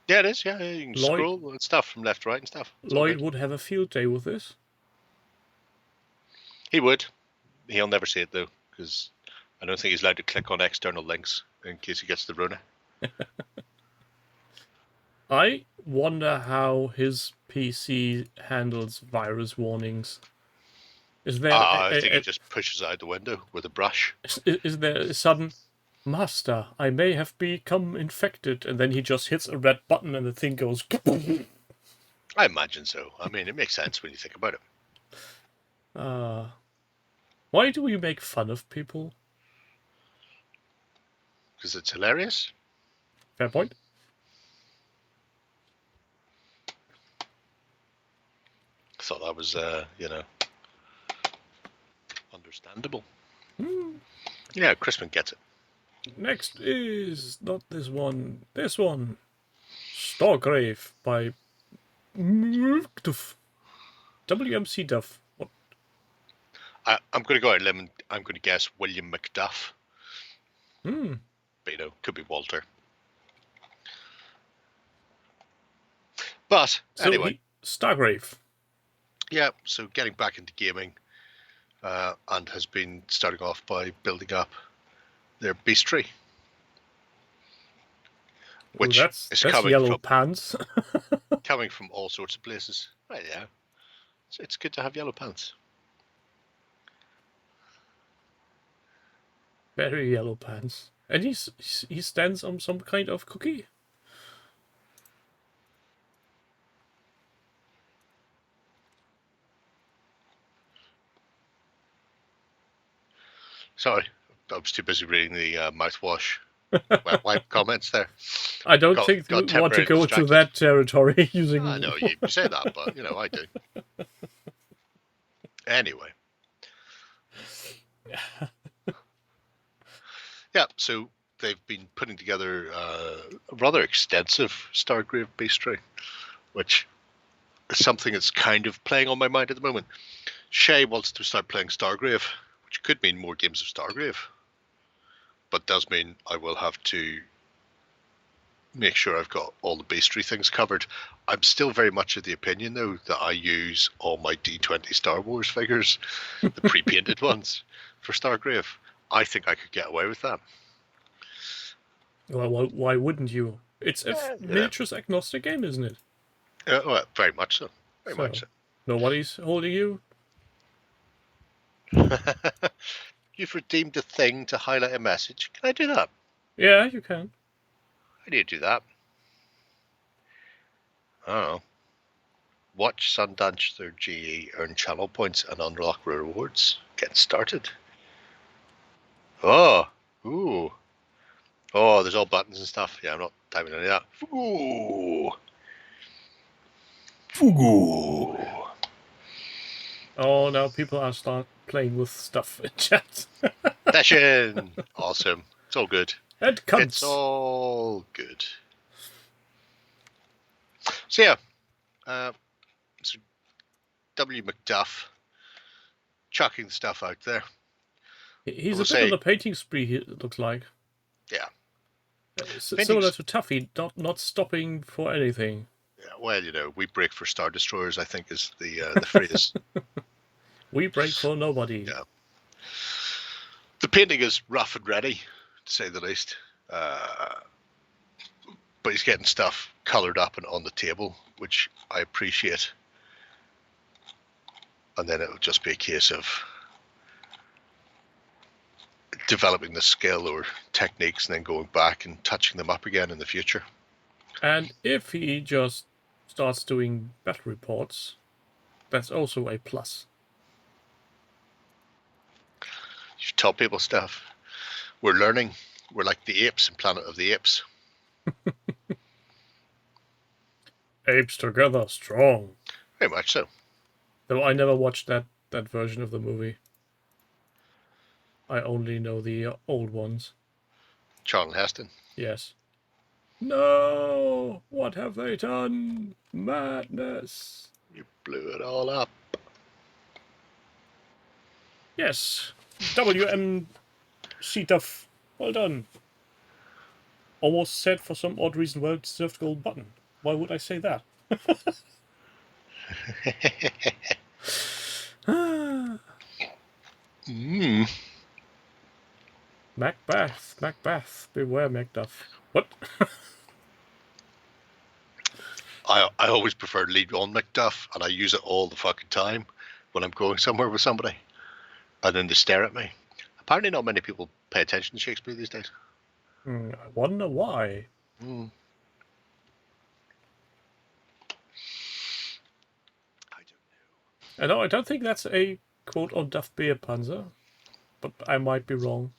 Yeah, it is. Yeah, you can scroll and stuff from left to right and stuff. Lloyd would have a field day with this. He would. He'll never see it though, because I don't think he's allowed to click on external links in case he gets the Rona. I wonder how his PC handles virus warnings. Is there? I think he just pushes it out the window with a brush. Is there a sudden, Master, I may have become infected, and then he just hits a red button and the thing goes. I imagine so. I mean, it makes sense when you think about it. Why do we make fun of people? Because it's hilarious. Fair point. I thought that was, understandable. Yeah, Crispin gets it. Next is not this one. This one. Stargrave by WMC Duff. What? I'm going to go out on a limb and I'm going to guess William Macduff. But, could be Walter. But, So anyway. Stargrave. Yeah, so getting back into gaming and has been starting off by building up their beastry. Which that's is coming yellow from, pants. coming from all sorts of places. Right, yeah. It's good to have yellow pants. Very yellow pants. And he stands on some kind of cookie? Sorry, I was too busy reading the mouthwash wet wipe comments there. I don't think we Got want to temporarily go to distracted. that territory using... I know you say that, but I do. Anyway. Yeah, so they've been putting together a rather extensive Stargrave bistro, which is something that's kind of playing on my mind at the moment. Shay wants to start playing Stargrave, which could mean more games of Stargrave, but does mean I will have to make sure I've got all the bastry things covered. I'm still very much of the opinion, though, that I use all my D20 Star Wars figures, the pre-painted ones, for Stargrave. I think I could get away with that. Well, why wouldn't you? It's a miniatures agnostic game, isn't it? Well, very much so. Very much so. Nobody's holding you? You've redeemed a thing to highlight a message. Can I do that? Yeah, you can. How do you do that? I don't know. Watch Sundancer GE, earn channel points and unlock rewards. Get started. Oh, ooh. Oh, there's all buttons and stuff. Yeah, I'm not typing any of that. Ooh. Fugu. Oh, now people are start playing with stuff in chat. Session. Awesome. It's all good. And cunts. It's all good. So yeah, so W. McDuff chucking stuff out there. He's a bit on the painting spree, it looks like. Yeah. Similar to Tuffy, not stopping for anything. Yeah, well, we break for Star Destroyers, I think is the phrase. We break for nobody. Yeah. The painting is rough and ready, to say the least. But he's getting stuff coloured up and on the table, which I appreciate. And then it'll just be a case of developing the skill or techniques and then going back and touching them up again in the future. And if he just starts doing battle reports, that's also a plus. You should tell people stuff. We're learning. We're like the apes in Planet of the Apes. Apes together, strong. Very much so. Though I never watched that version of the movie. I only know the old ones. Charlton Heston. Yes. No! What have they done? Madness! You blew it all up. Yes. WM Duff. Well done. Almost said for some odd reason, well deserved gold button. Why would I say that? Macbeth, beware Macduff. What? I always prefer lead on Macduff, and I use it all the fucking time when I'm going somewhere with somebody. And then they stare at me. Apparently not many people pay attention to Shakespeare these days. I wonder why. I don't know. I don't think that's a quote on Duff Beer Panzer, but I might be wrong.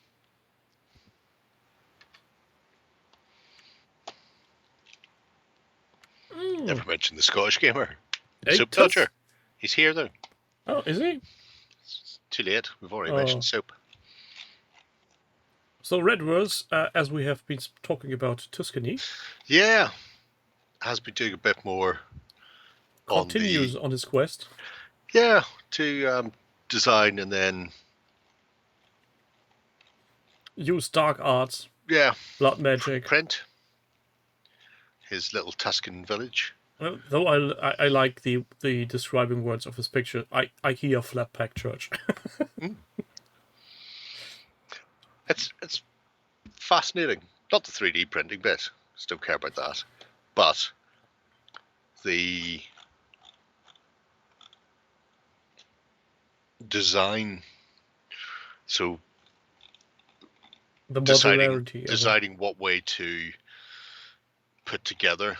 Never mentioned the Scottish gamer. Hey, Soap Dodger. He's here though. Oh, is he? It's too late. We've already mentioned Soap. So Red Wars, as we have been talking about Tuscany. Yeah. Has been doing a bit more. Continues on his quest. Yeah, to design and then use dark arts. Yeah. Blood magic. Print. His little Tuscan village. Though I like the describing words of his picture. IKEA flat pack church. It's fascinating. Not the 3D printing bit. Still care about that. But the design. So The deciding modularity. of it. deciding what way to put together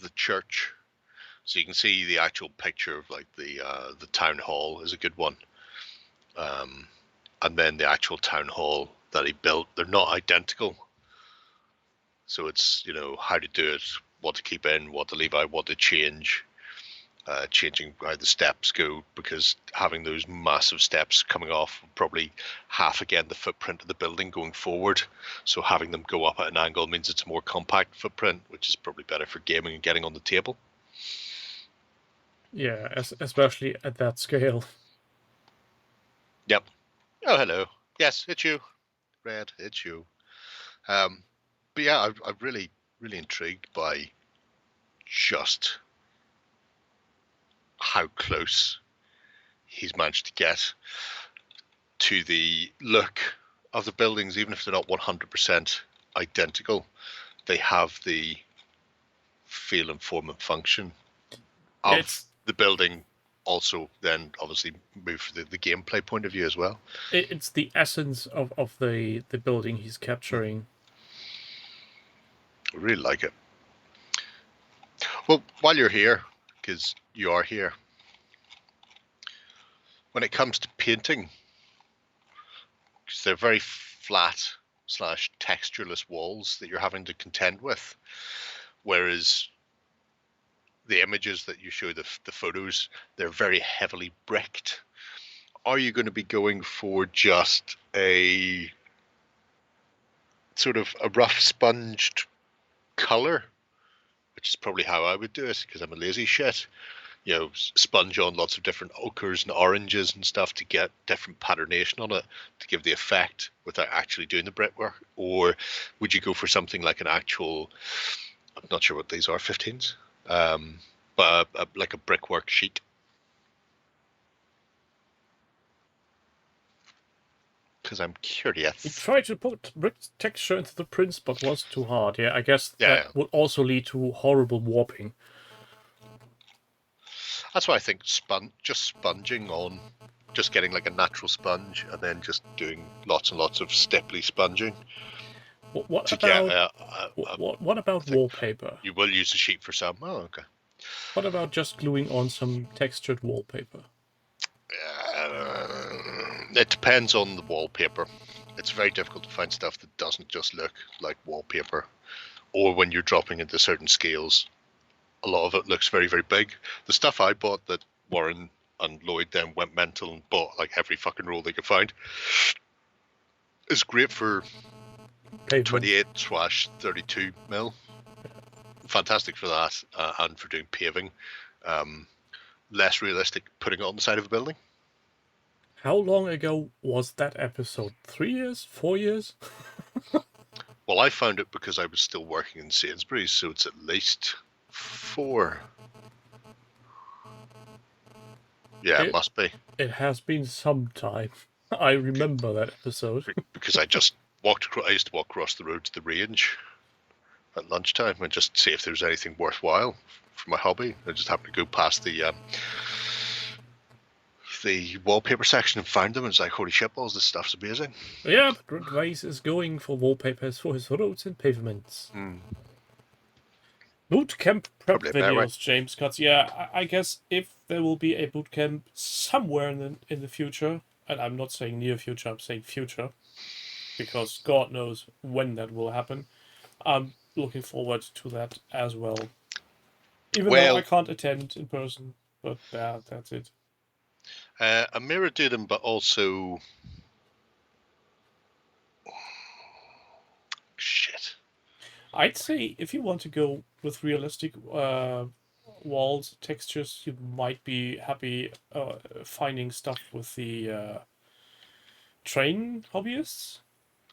the church. So you can see the actual picture of like the town hall is a good one, and then the actual town hall that he built. They're not identical, so it's how to do it, what to keep in, what to leave out, what to change. Changing how the steps go, because having those massive steps coming off will probably half again the footprint of the building going forward. So having them go up at an angle means it's a more compact footprint, which is probably better for gaming and getting on the table. Yeah, especially at that scale. Yep. Oh, hello. Yes, it's you. Red, it's you. But yeah, I'm really, really intrigued by just how close he's managed to get to the look of the buildings. Even if they're not 100% identical, they have the feel and form and function of the building. Also, then obviously move for the gameplay point of view as well. It's the essence of the building he's capturing. I really like it. Well, while you're here, because you are here, when it comes to painting, because they're very flat / textureless walls that you're having to contend with, whereas the images that you show, the photos, they're very heavily bricked. Are you going to be going for just a sort of a rough sponged color, which is probably how I would do it because I'm a lazy shit? Sponge on lots of different ochres and oranges and stuff to get different patternation on it to give the effect without actually doing the brickwork? Or would you go for something like an actual, I'm not sure what these are, 15s, but like a brickwork sheet? Because I'm curious. He tried to put brick texture into the prints, but was too hard. Yeah, I guess that would also lead to horrible warping. That's why I think just sponging on, just getting like a natural sponge and then just doing lots and lots of stipply sponging. What about wallpaper? You will use a sheet for some. Oh, okay. What about just gluing on some textured wallpaper? It depends on the wallpaper. It's very difficult to find stuff that doesn't just look like wallpaper, or when you're dropping into certain scales, a lot of it looks very, very big. The stuff I bought that Warren and Lloyd then went mental and bought like every fucking roll they could find is great for 28/32 mil. Fantastic for that, and for doing paving. Less realistic putting it on the side of a building. How long ago was that episode? 3 years? 4 years? Well, I found it because I was still working in Sainsbury's, so it's at least 4. Yeah, it must be. It has been some time. I remember that episode. Because I just walked across. I used to walk across the road to the range at lunchtime and just see if there was anything worthwhile for my hobby. I just happened to go past the wallpaper section and found them, and it's like, holy shit balls, this stuff's amazing. Yeah, but Rice is going for wallpapers for his roads and pavements. Bootcamp prep videos, James cuts. Yeah, I guess if there will be a bootcamp somewhere in the future, and I'm not saying near future, I'm saying future, because God knows when that will happen. I'm looking forward to that as well. Even though I can't attend in person, but that's it. Amira did them, but also shit. I'd say if you want to go with realistic walls, textures, you might be happy finding stuff with the train hobbyists.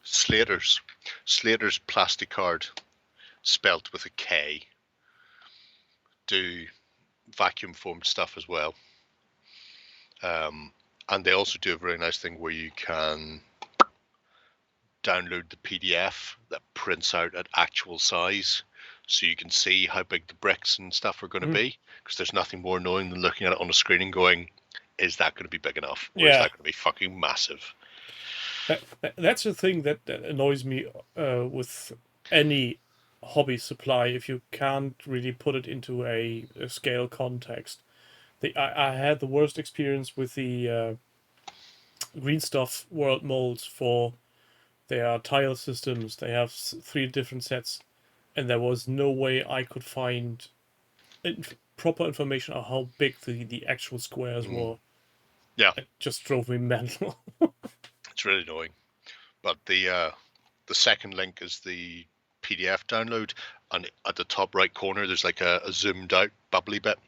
Slater's Plasticard, spelt with a K, do vacuum formed stuff as well. And they also do a very nice thing where you can download the PDF that prints out at actual size, so you can see how big the bricks and stuff are going to be, because there's nothing more annoying than looking at it on a screen and going, is that going to be big enough? Or is that going to be fucking massive? That's the thing that annoys me with any hobby supply. If you can't really put it into a scale context, I had the worst experience with the Green Stuff World molds for their tile systems. They have 3 different sets, and there was no way I could find proper information on how big the actual squares were. Yeah, It just drove me mental. it's really annoying. But the second link is the PDF download, and at the top right corner there's like a zoomed out bubbly bit,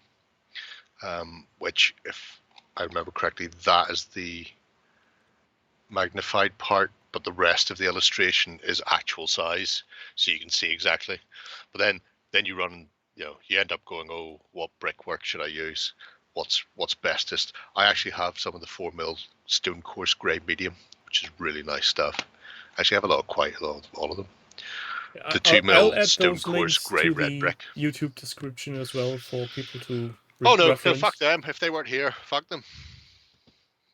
which, if I remember correctly, that is the magnified part, but the rest of the illustration is actual size, so you can see exactly. But then you run, you end up going, oh, what brickwork should I use? What's bestest? I actually have some of the 4mm stone coarse grey medium, which is really nice stuff. I actually have a lot of quite all of them. The 2mm stone coarse grey red brick. YouTube description as well for people to Oh no, reference. fuck them. If they weren't here, fuck them.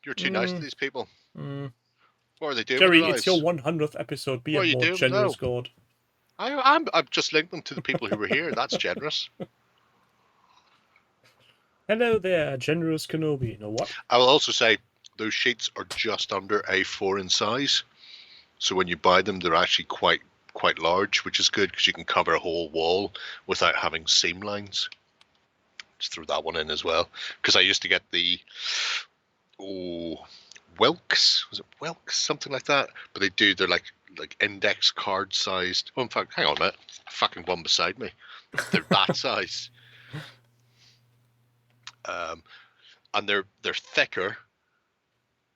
You're too nice to these people. What are they doing? Jerry, with their it's your lives? 100th episode. Be What are a you more doing? generous No. god. I've just linked them to the people who were here. That's generous. Hello there, generous Kenobi. You know what? I will also say those sheets are just under A4 in size, so when you buy them, they're actually quite large, which is good because you can cover a whole wall without having seam lines. Just throw that one in as well, because I used to get the Wilks, was it Wilks, something like that? But they're like index card sized. Oh, in fact, hang on a minute, fucking one beside me. They're that size. And they're thicker,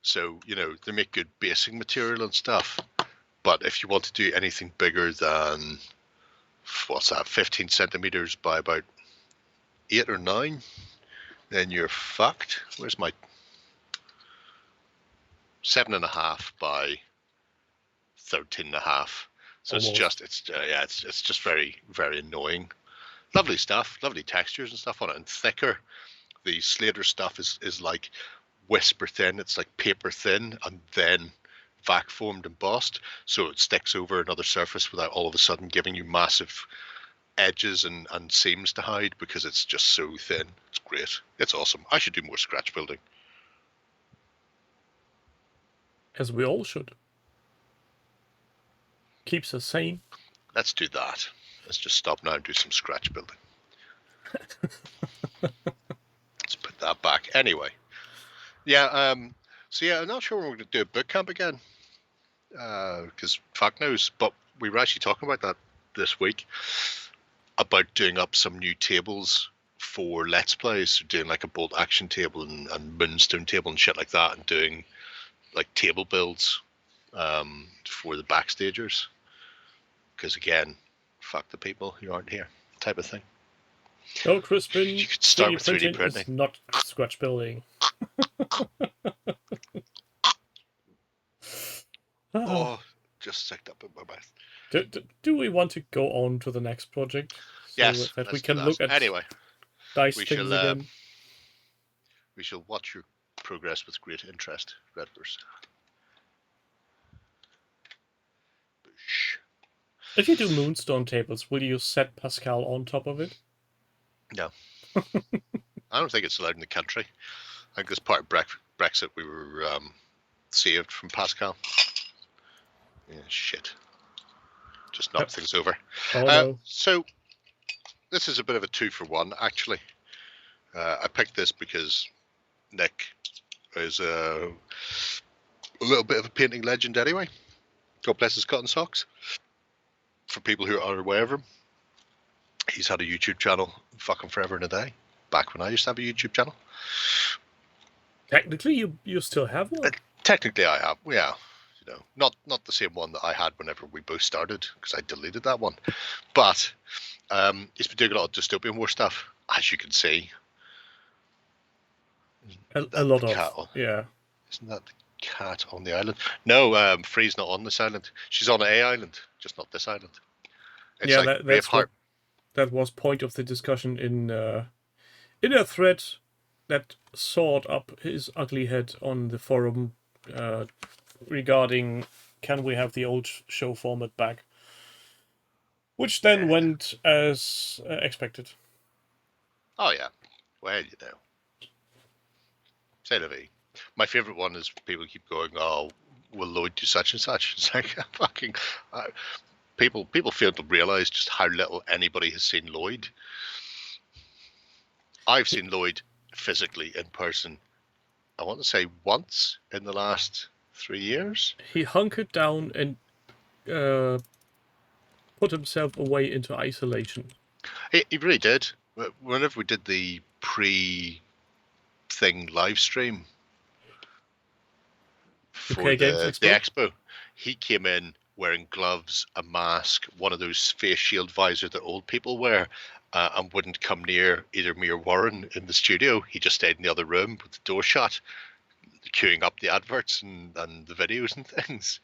so they make good basing material and stuff. But if you want to do anything bigger than 15 centimeters by about 8 or 9, then you're fucked. Where's my 7.5 by 13.5? So Almost. it's just very, very annoying. Lovely stuff, lovely textures and stuff on it, and thicker. The Slater stuff is like whisper thin. It's like paper thin, and then vac formed and embossed, so it sticks over another surface without all of a sudden giving you massive edges and seams to hide, because it's just so thin. It's great. It's awesome. I should do more scratch building. As we all should. Keeps us sane. Let's do that. Let's just stop now and do some scratch building. Let's put that back. Anyway. Yeah, so yeah, I'm not sure when we're going to do a boot camp again. Because fuck knows. But we were actually talking about that this week. About doing up some new tables for Let's Plays. So doing like a bolt action table and moonstone table and shit like that. And doing like table builds for the backstagers. Because again, fuck the people who aren't here, type of thing. No, Crispin, You could start with 3D printing printing. is not scratch building. Oh, just sucked up in my mouth. Do we want to go on to the next project? So Yes, that we let's can do look that. at Anyway, dice we things shall, again. we shall watch your progress with great interest, Redverse. Boosh. If you do moonstone tables, will you set Pascal on top of it? No. I don't think it's allowed in the country. I think as part of Brexit we were saved from Pascal. Yeah, shit. Just knocked things over. Oh no. So, this is a bit of a 2-for-1, actually. I picked this because Nick is a little bit of a painting legend anyway. God bless his cotton socks. For people who are unaware of him, he's had a YouTube channel fucking forever and a day. Back when I used to have a YouTube channel. Technically, you still have one. Technically, I have. Yeah, not the same one that I had whenever we both started, because I deleted that one. But he's been doing a lot of dystopian war stuff, as you can see. A lot of cat yeah. Isn't that the cat on the island? No, Free's not on this island. She's on a island, just not this island. It's Yeah, like that's Braveheart. that was point of the discussion in a thread that sawed up his ugly head on the forum regarding can we have the old show format back, which then went as expected. Oh yeah, well say la vie. My favorite one is people keep going, "Oh, will Lloyd do such and such?" It's like fucking people fail to realize just how little anybody has seen Lloyd. I've seen Lloyd physically in person, I want to say once in the last 3 years. He hunkered down and put himself away into isolation. He really did. Whenever we did the pre-thing live stream for UK Games the Expo? expo, he came in wearing gloves, a mask, one of those face shield visors that old people wear, and wouldn't come near either me or Warren in the studio. He just stayed in the other room with the door shut, queuing up the adverts and the videos and things,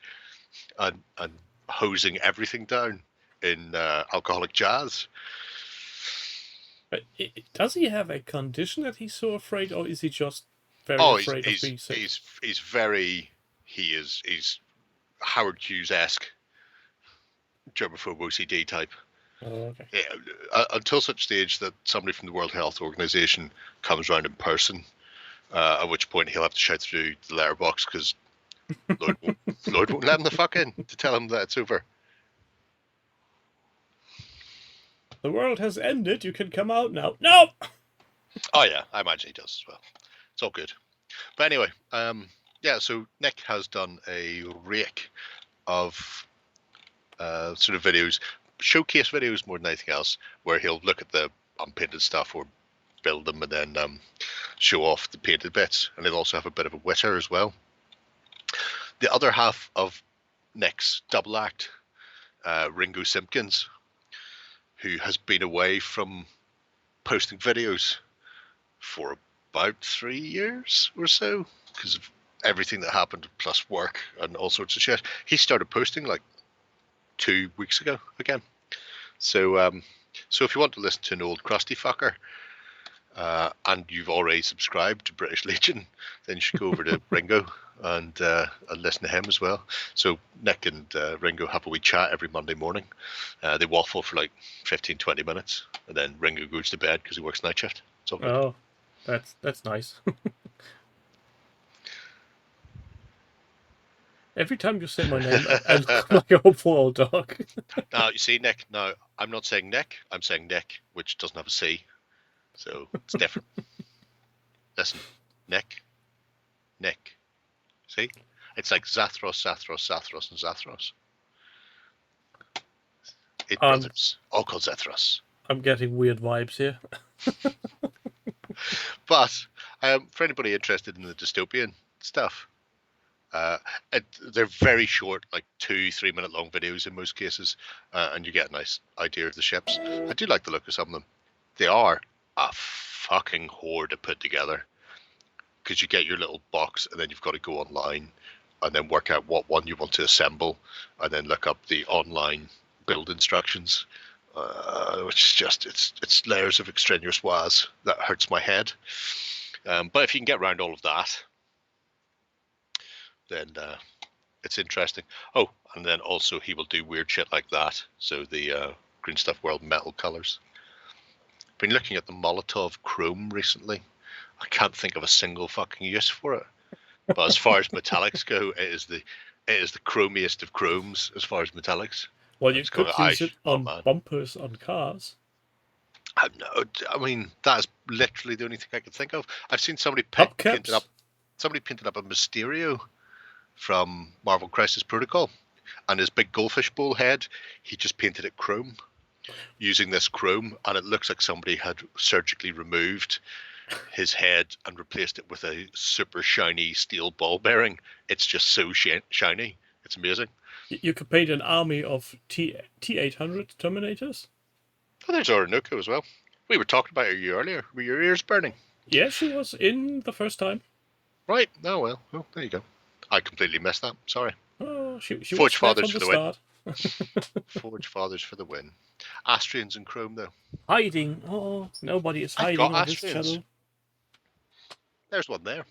and hosing everything down in alcoholic jazz. Does he have a condition that he's so afraid, or is he just very afraid of being sick? He's Howard Hughes-esque germaphobe OCD type. Oh, okay. Yeah, until such stage that somebody from the World Health Organization comes round in person, at which point he'll have to shout through the letterbox because Lloyd won't let him the fuck in to tell him that it's over. The world has ended. You can come out now. No! Oh yeah, I imagine he does as well. It's all good. But anyway, yeah, so Nick has done a rake of sort of videos, showcase videos more than anything else, where he'll look at the unpainted stuff or build them and then show off the painted bits. And he'll also have a bit of a witter as well. The other half of Nick's double act, Ringo Simpkins, who has been away from posting videos for about 3 years or so because of everything that happened plus work and all sorts of shit. He started posting like 2 weeks ago again. So so if you want to listen to an old crusty fucker and you've already subscribed to British Legion, then you should go over to Ringo and listen to him as well. So Nick and Ringo have a wee chat every Monday morning. They waffle for like 15-20 minutes, and then Ringo goes to bed because he works night shift. It's all good. Oh, that's nice. Every time you say my name, I look like a hopeful old dog. Now, you see, Nick, now, I'm not saying Nick, I'm saying Nick, which doesn't have a C. So it's different. Listen, Nick. See? It's like Zathros, and Zathros. 8 brothers, all called Zathros. I'm getting weird vibes here. But for anybody interested in the dystopian stuff, they're very short, like 2-3 minute long videos in most cases, and you get a nice idea of the ships. I do like the look of some of them. They are a fucking horde to put together, because you get your little box and then you've got to go online and then work out what one you want to assemble and then look up the online build instructions, which is just it's layers of extraneous waz that hurts my head. But if you can get around all of that, then it's interesting. Oh, and then also he will do weird shit like that. So the Green Stuff World metal colors. Been looking at the Molotov chrome recently. I can't think of a single fucking use for it. But as far as metallics go, it is the chromiest of chromes as far as metallics. Well, you could use it on bumpers on cars. I mean, that's literally the only thing I could think of. I've seen somebody painted up a Mysterio from Marvel Crisis Protocol, and his big goldfish bowl head, he just painted it chrome using this chrome, and it looks like somebody had surgically removed his head and replaced it with a super shiny steel ball bearing. It's just so shiny. It's amazing. You could paint an army of T-800 Terminators. Oh, there's Orinoco as well. We were talking about you earlier. Were your ears burning? Yes, she was in the first time. Right. Oh, well. Well, there you go. I completely missed that. Sorry. Oh, she Forge was Fathers from for the start. win. Forge Fathers for the win. Astrians and Chrome, though. Hiding. Oh, nobody is hiding on this channel. There's one there.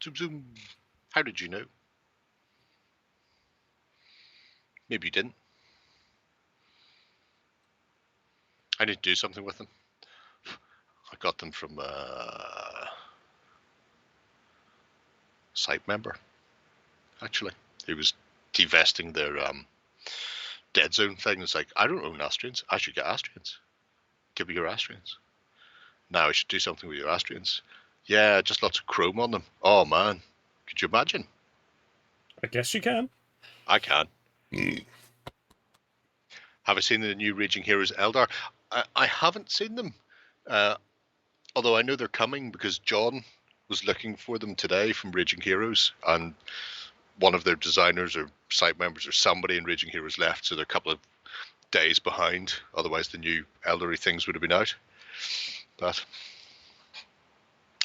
Zoom, zoom. How did you know? Maybe you didn't. I need to do something with them. I got them from a site member, actually. He was divesting their Dead Zone thing. It's like, I don't own Astrians. I should get Astrians. Give me your Astrians. Now I should do something with your Astrians. Yeah, just lots of chrome on them. Oh, man. Could you imagine? I guess you can. I can. Have I seen the new Raging Heroes Eldar? I haven't seen them. Although I know they're coming because John was looking for them today from Raging Heroes, and one of their designers or site members or somebody in Raging Heroes left, so they're a couple of days behind. Otherwise, the new Eldery things would have been out. But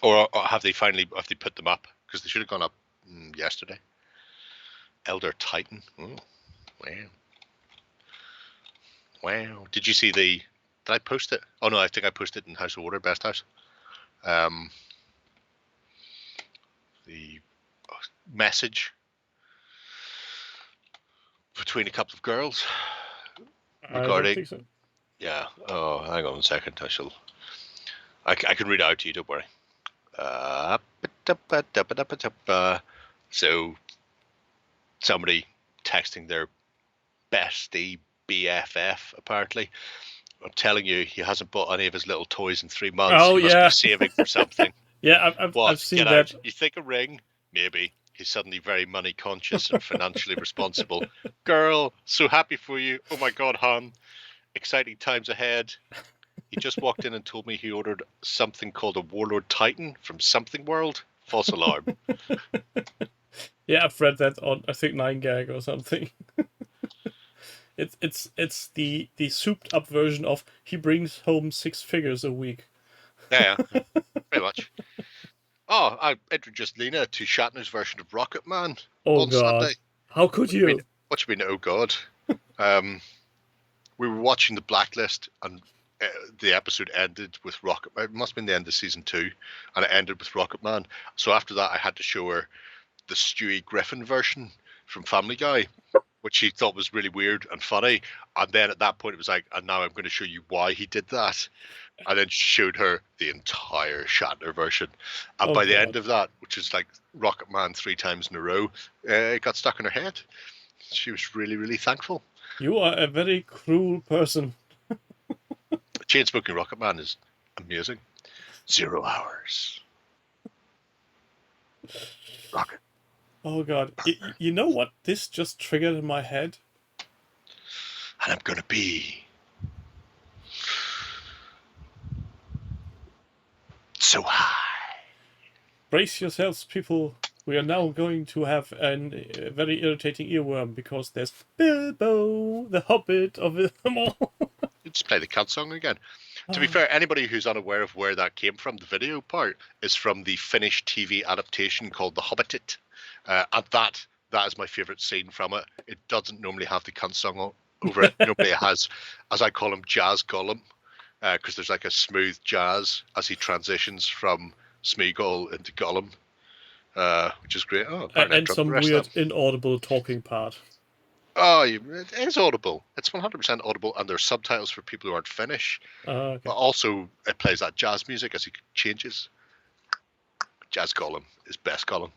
or have they put them up? Because they should have gone up yesterday. Elder Titan. Oh, wow. Wow. Did you see did I post it? Oh no, I think I posted it in House of Order, Best House. The message between a couple of girls regarding. I don't think so. Yeah. Oh, hang on a second. I can read it out to you. Don't worry. So somebody texting their bestie BFF apparently. I'm telling you, he hasn't bought any of his little toys in 3 months. Oh, he must yeah. be saving for something. Yeah, I've seen Get that. out. You think a ring? Maybe. He's suddenly very money conscious and financially responsible. Girl, so happy for you. Oh my God, hon. Exciting times ahead. He just walked in and told me he ordered something called a Warlord Titan from Something World. False alarm. Yeah, I've read that on, I think, 9gag or something. It's the souped up version of he brings home 6 figures a week. Yeah, pretty much. Oh, I introduced Lena to Shatner's version of Rocket Man Oh on God, Sunday. how could you? What do you mean, oh God? We were watching The Blacklist, and the episode ended with Rocket Man. It must have been the end of season 2, and it ended with Rocket Man. So after that, I had to show her the Stewie Griffin version from Family Guy, which she thought was really weird and funny. And then at that point, it was like, and now I'm going to show you why he did that. And then showed her the entire Shatner version. And by the end of that, which is like Rocket Man 3 times in a row, it got stuck in her head. She was really, really thankful. You are a very cruel person. Chain-smoking Rocket Man is amazing. 0 hours. Rocket. Oh God, you know what this just triggered in my head? And I'm going to be so high. Brace yourselves, people. We are now going to have a very irritating earworm because there's Bilbo, the Hobbit of them all. You just play the cut song again. To be fair, anybody who's unaware of where that came from, the video part, is from the Finnish TV adaptation called The Hobbitit. And that is my favourite scene from it. It doesn't normally have the cunt song over it. Normally it has, as I call him, Jazz Gollum, because there's like a smooth jazz as he transitions from Smeagol into Gollum, which is great. Oh, and some weird inaudible talking part. Oh, it is audible. It's 100% audible, and there's subtitles for people who aren't Finnish. Okay. But also, it plays that jazz music as he changes. Jazz Gollum is best Gollum.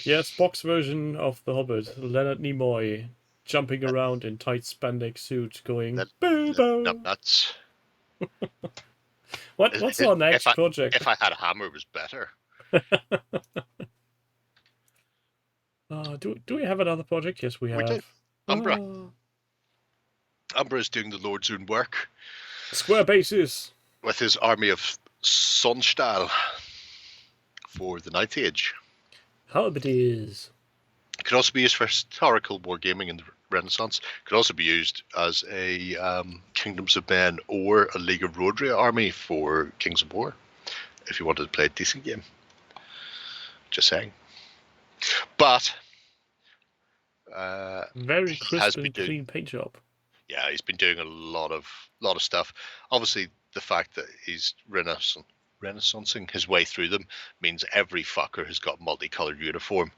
Yes, box version of The Hobbit, Leonard Nimoy, jumping around in tight spandex suit, going, Bilbo! Nuts. What's our next project? If I had a hammer, it was better. Do we have another project? Yes, we have. We do. Umbra. Umbra is doing the Lord's own work. Square bases. With his army of Sonnstahl for the Ninth Age. Halberdiers. It could also be used for historical wargaming in the Renaissance. It could also be used as a Kingdoms of Men or a League of Rodria army for Kings of War, if you wanted to play a decent game. Just saying. But very crisp and clean paint job. Yeah, he's been doing a lot of stuff. Obviously, the fact that he's renaissancing his way through them means every fucker has got multicolored uniform.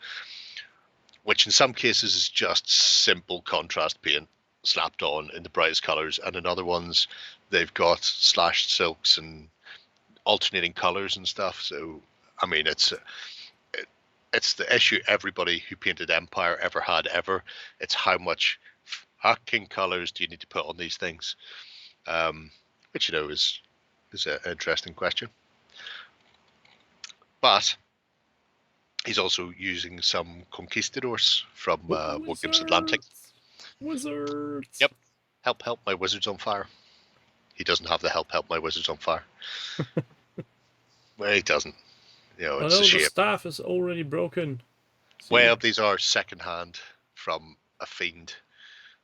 which in some cases is just simple contrast paint slapped on in the brightest colors, and in other ones they've got slashed silks and alternating colors and stuff. So I mean, it's the issue everybody who painted Empire ever had ever. It's how much fucking colors do you need to put on these things, which is an interesting question. But he's also using some conquistadors from War Games Atlantic. Wizards. Yep. Help my wizards on fire. He doesn't have the help my wizards on fire. Well, he doesn't. It's a shame. The staff is already broken. Well, these are second-hand from a fiend,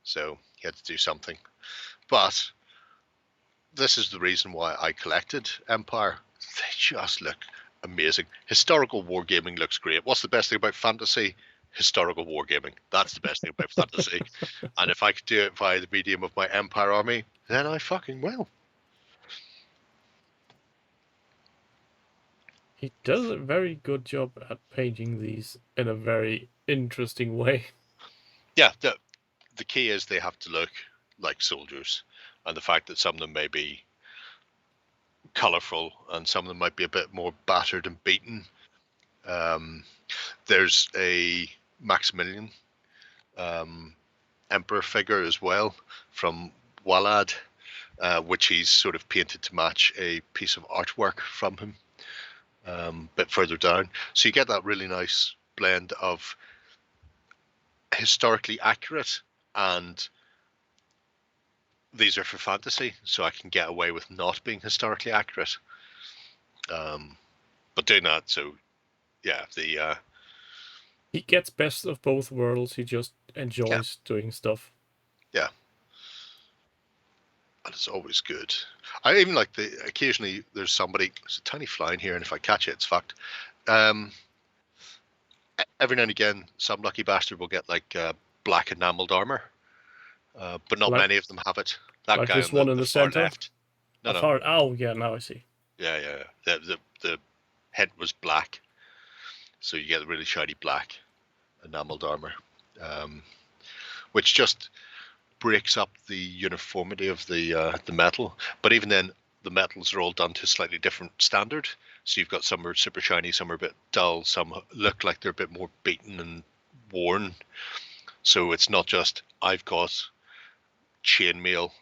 so he had to do something. But this is the reason why I collected Empire. They just look amazing. Historical wargaming looks great. What's the best thing about fantasy? Historical wargaming. That's the best thing about fantasy. And if I could do it via the medium of my Empire army, then I fucking will. He does a very good job at painting these in a very interesting way. Yeah, the key is they have to look like soldiers, and the fact that some of them may be colourful and some of them might be a bit more battered and beaten. There's a Maximilian Emperor figure as well from Walad, which he's sort of painted to match a piece of artwork from him. A bit further down, so you get that really nice blend of historically accurate and these are for fantasy, so I can get away with not being historically accurate. But doing that, so yeah, he gets best of both worlds. He just enjoys doing stuff. Yeah. And it's always good. I even like occasionally there's somebody, there's a tiny fly in here, and if I catch it, it's fucked. Every now and again, some lucky bastard will get like black enameled armor, but not many of them have it. That like guy this on one in the the far center. left. No. Oh, yeah, now I see. Yeah. The head was black, so you get really shiny black enameled armor, which just breaks up the uniformity of the metal. But even then, the metals are all done to a slightly different standard. So you've got some are super shiny, some are a bit dull, some look like they're a bit more beaten and worn. So it's not just I've got chainmail,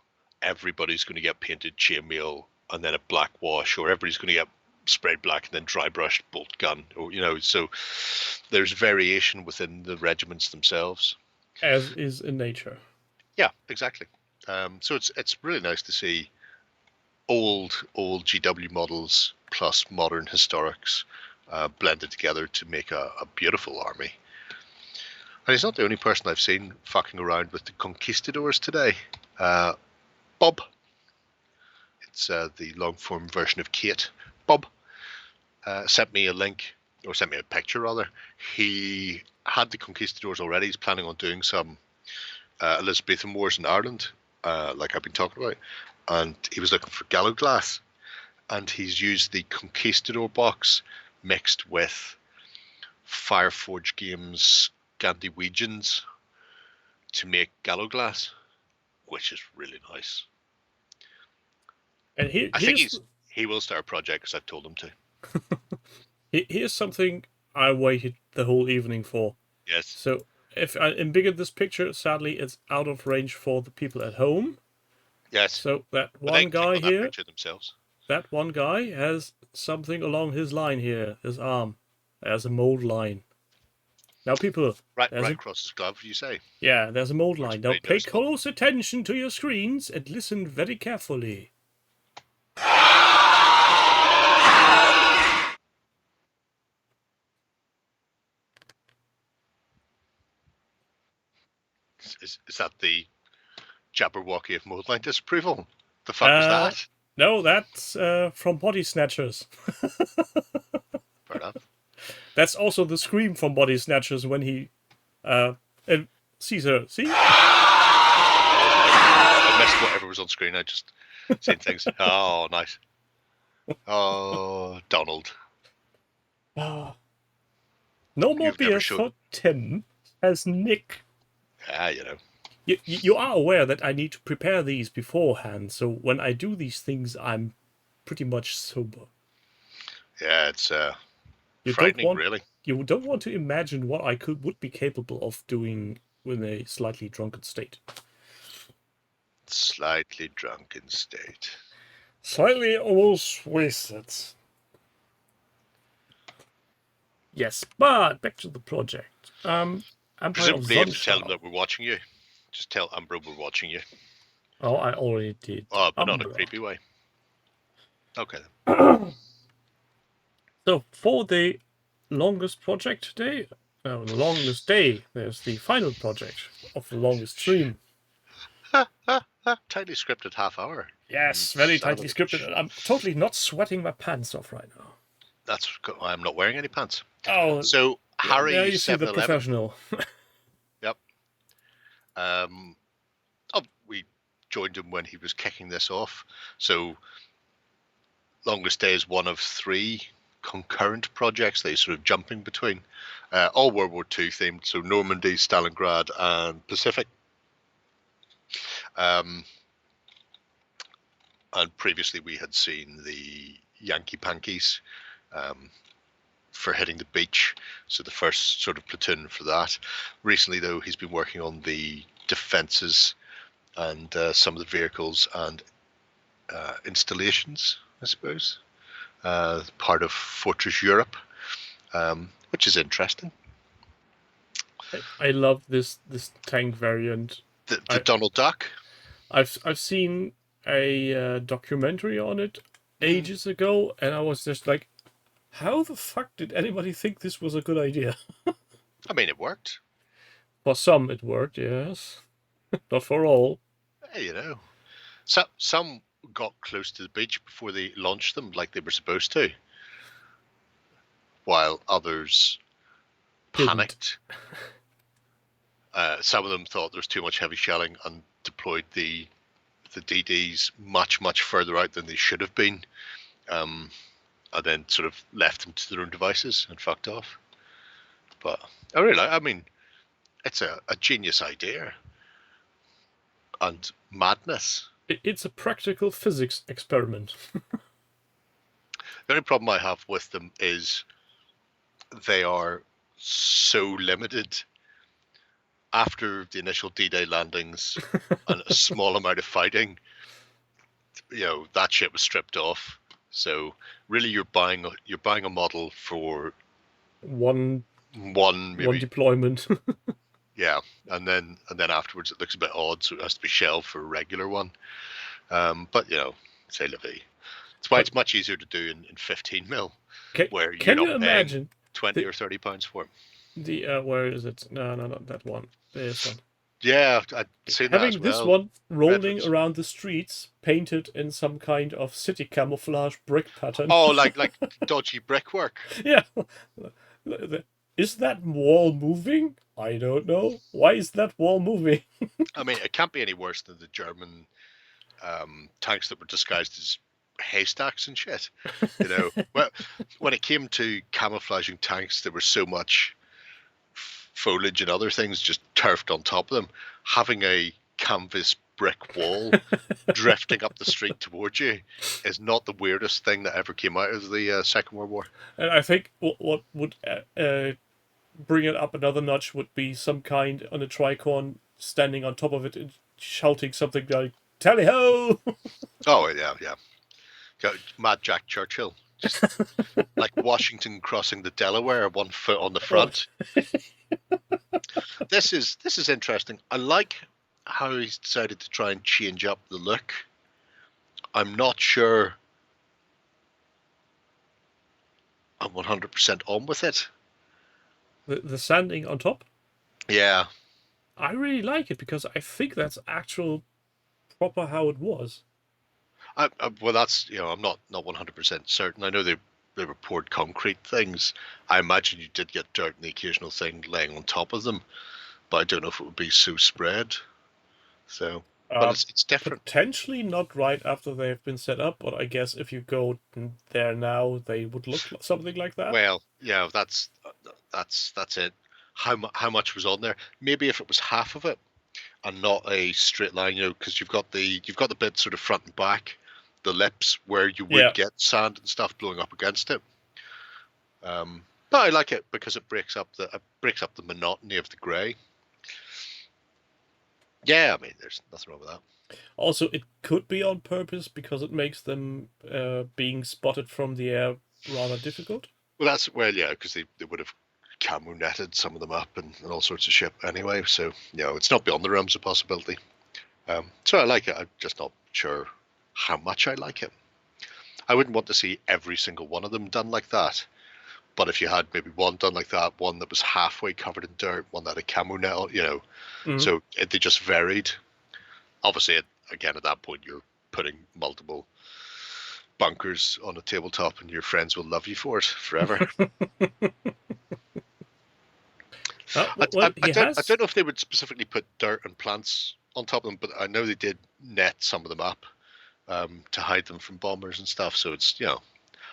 everybody's going to get painted chainmail and then a black wash, or everybody's going to get sprayed black and then dry brushed bolt gun, or so there's variation within the regiments themselves, as is in nature. Yeah, exactly. So it's really nice to see old GW models plus modern historics blended together to make a beautiful army. And he's not the only person I've seen fucking around with the conquistadors today. Bob, it's the long form version of Kate. Bob sent me a link, or sent me a picture rather. He had the conquistadors already. He's planning on doing some Elizabethan wars in Ireland, like I've been talking about, and he was looking for gallows glass, and he's used the Conquistador box mixed with Fireforge Games Scandinavians to make gallows glass, which is really nice. And I think he will start a project because I've told him to. Here's something I waited the whole evening for. Yes. So if I embiggen this picture, sadly it's out of range for the people at home. Yes. So that But one guy here, themselves. that one guy has something along his line here, his arm. There's a mold line. Now people... Right across his glove, you say? Yeah, there's a mold line. Now very pay noticeable. close attention to your screens and listen very carefully. Is that the Jabberwocky of mold line disapproval? The fuck was that? No, that's from Body Snatchers. Fair enough. That's also the scream from Body Snatchers when he sees her. See? I missed whatever was on screen. I just seen things. Oh, nice. Oh, Donald. No more You've never beer showed- for Tim. as Nick. You know. You are aware that I need to prepare these beforehand, so when I do these things, I'm pretty much sober. Yeah, it's You frightening, really. You don't want to imagine what I would be capable of doing in a slightly drunken state. Slightly drunken state. Slightly almost wasted. Yes, but back to the project. Empire of Presumably, you have to tell them Sonnenstahl. that we're watching you. Just tell Umbra we're watching you. Oh, I already did. Oh, but not in a Umbra. creepy way. Okay then. So for the longest project today, the longest day, there's the final project of the longest stream. Tightly scripted half hour. Yes, very Son of tightly a scripted. bitch. I'm totally not sweating my pants off right now. That's why I'm not wearing any pants. Oh, So Harry there you see the 711. professional. Yep. We joined him when he was kicking this off. So Longest Day is one of 3 concurrent projects that he's sort of jumping between. All World War II themed. So Normandy, Stalingrad, and Pacific. And previously we had seen the Yankee Pankies for hitting the beach, so the first sort of platoon for that. Recently, though, he's been working on the defences and some of the vehicles and installations, I suppose, part of Fortress Europe, which is interesting. I love this tank variant. The Donald Duck. I've seen a documentary on it ages ago, and I was just like, how the fuck did anybody think this was a good idea? I mean, it worked. For some it worked, yes. Not for all. Hey, you know. So some got close to the beach before they launched them like they were supposed to, while others panicked. Some of them thought there was too much heavy shelling and deployed the DDs much further out than they should have been, and then sort of left them to their own devices and fucked off. But I mean, it's a genius idea and madness. It's a practical physics experiment. The only problem I have with them is they are so limited. After the initial D-Day landings and a small amount of fighting, you know, that shit was stripped off. So really, you're buying a model for One maybe, deployment. yeah, and then afterwards it looks a bit odd, so it has to be shelved for a regular one. But you know, say la vie. That's why it's much easier to do in 15 mil, where you're not paying 20 or 30 pounds for it. Where is it? No, not that one. This one. Yeah, I'd say that as Having well. this one rolling Redfords. around the streets, painted in some kind of city camouflage brick pattern. Oh, like dodgy brickwork. Yeah. Is that wall moving? I don't know. Why is that wall moving? I mean, it can't be any worse than the German tanks that were disguised as haystacks and shit. You know, well, when it came to camouflaging tanks, there was so much foliage and other things just turfed on top of them. Having a canvas brick wall drifting up the street towards you is not the weirdest thing that ever came out of the Second World War. And I think what would bring it up another notch would be some kind on a tricorn standing on top of it and shouting something like "Tally ho!" Oh yeah. Mad Jack Churchill, just like Washington crossing the Delaware, 1 foot on the front. This is interesting. I like how he's decided to try and change up the look. I'm not sure I'm 100% on with it. The sanding on top. Yeah. I really like it because I think that's actual proper how it was. Well, that's, you know, I'm not 100% certain. I know they were poured concrete things. I imagine you did get dirt and the occasional thing laying on top of them, but I don't know if it would be so spread. So, but it's different. Potentially not right after they've been set up, but I guess if you go there now, they would look something like that. Well, yeah, that's it. how much was on there. Maybe if it was half of it and not a straight line, because you've got the bit sort of front and back, the lips where you would get sand and stuff blowing up against it. But I like it because it breaks up the monotony of the grey. Yeah, I mean, there's nothing wrong with that. Also, it could be on purpose because it makes them being spotted from the air rather difficult. Well, because they would have camo netted some of them up and all sorts of shit anyway. So, it's not beyond the realms of possibility. So I like it. I'm just not sure how much I like it. I wouldn't want to see every single one of them done like that. But if you had maybe one done like that, one that was halfway covered in dirt, one that had a camo net, so they just varied. Obviously, again, at that point, you're putting multiple bunkers on a tabletop and your friends will love you for it forever. I don't know if they would specifically put dirt and plants on top of them, but I know they did net some of them up to hide them from bombers and stuff. So it's,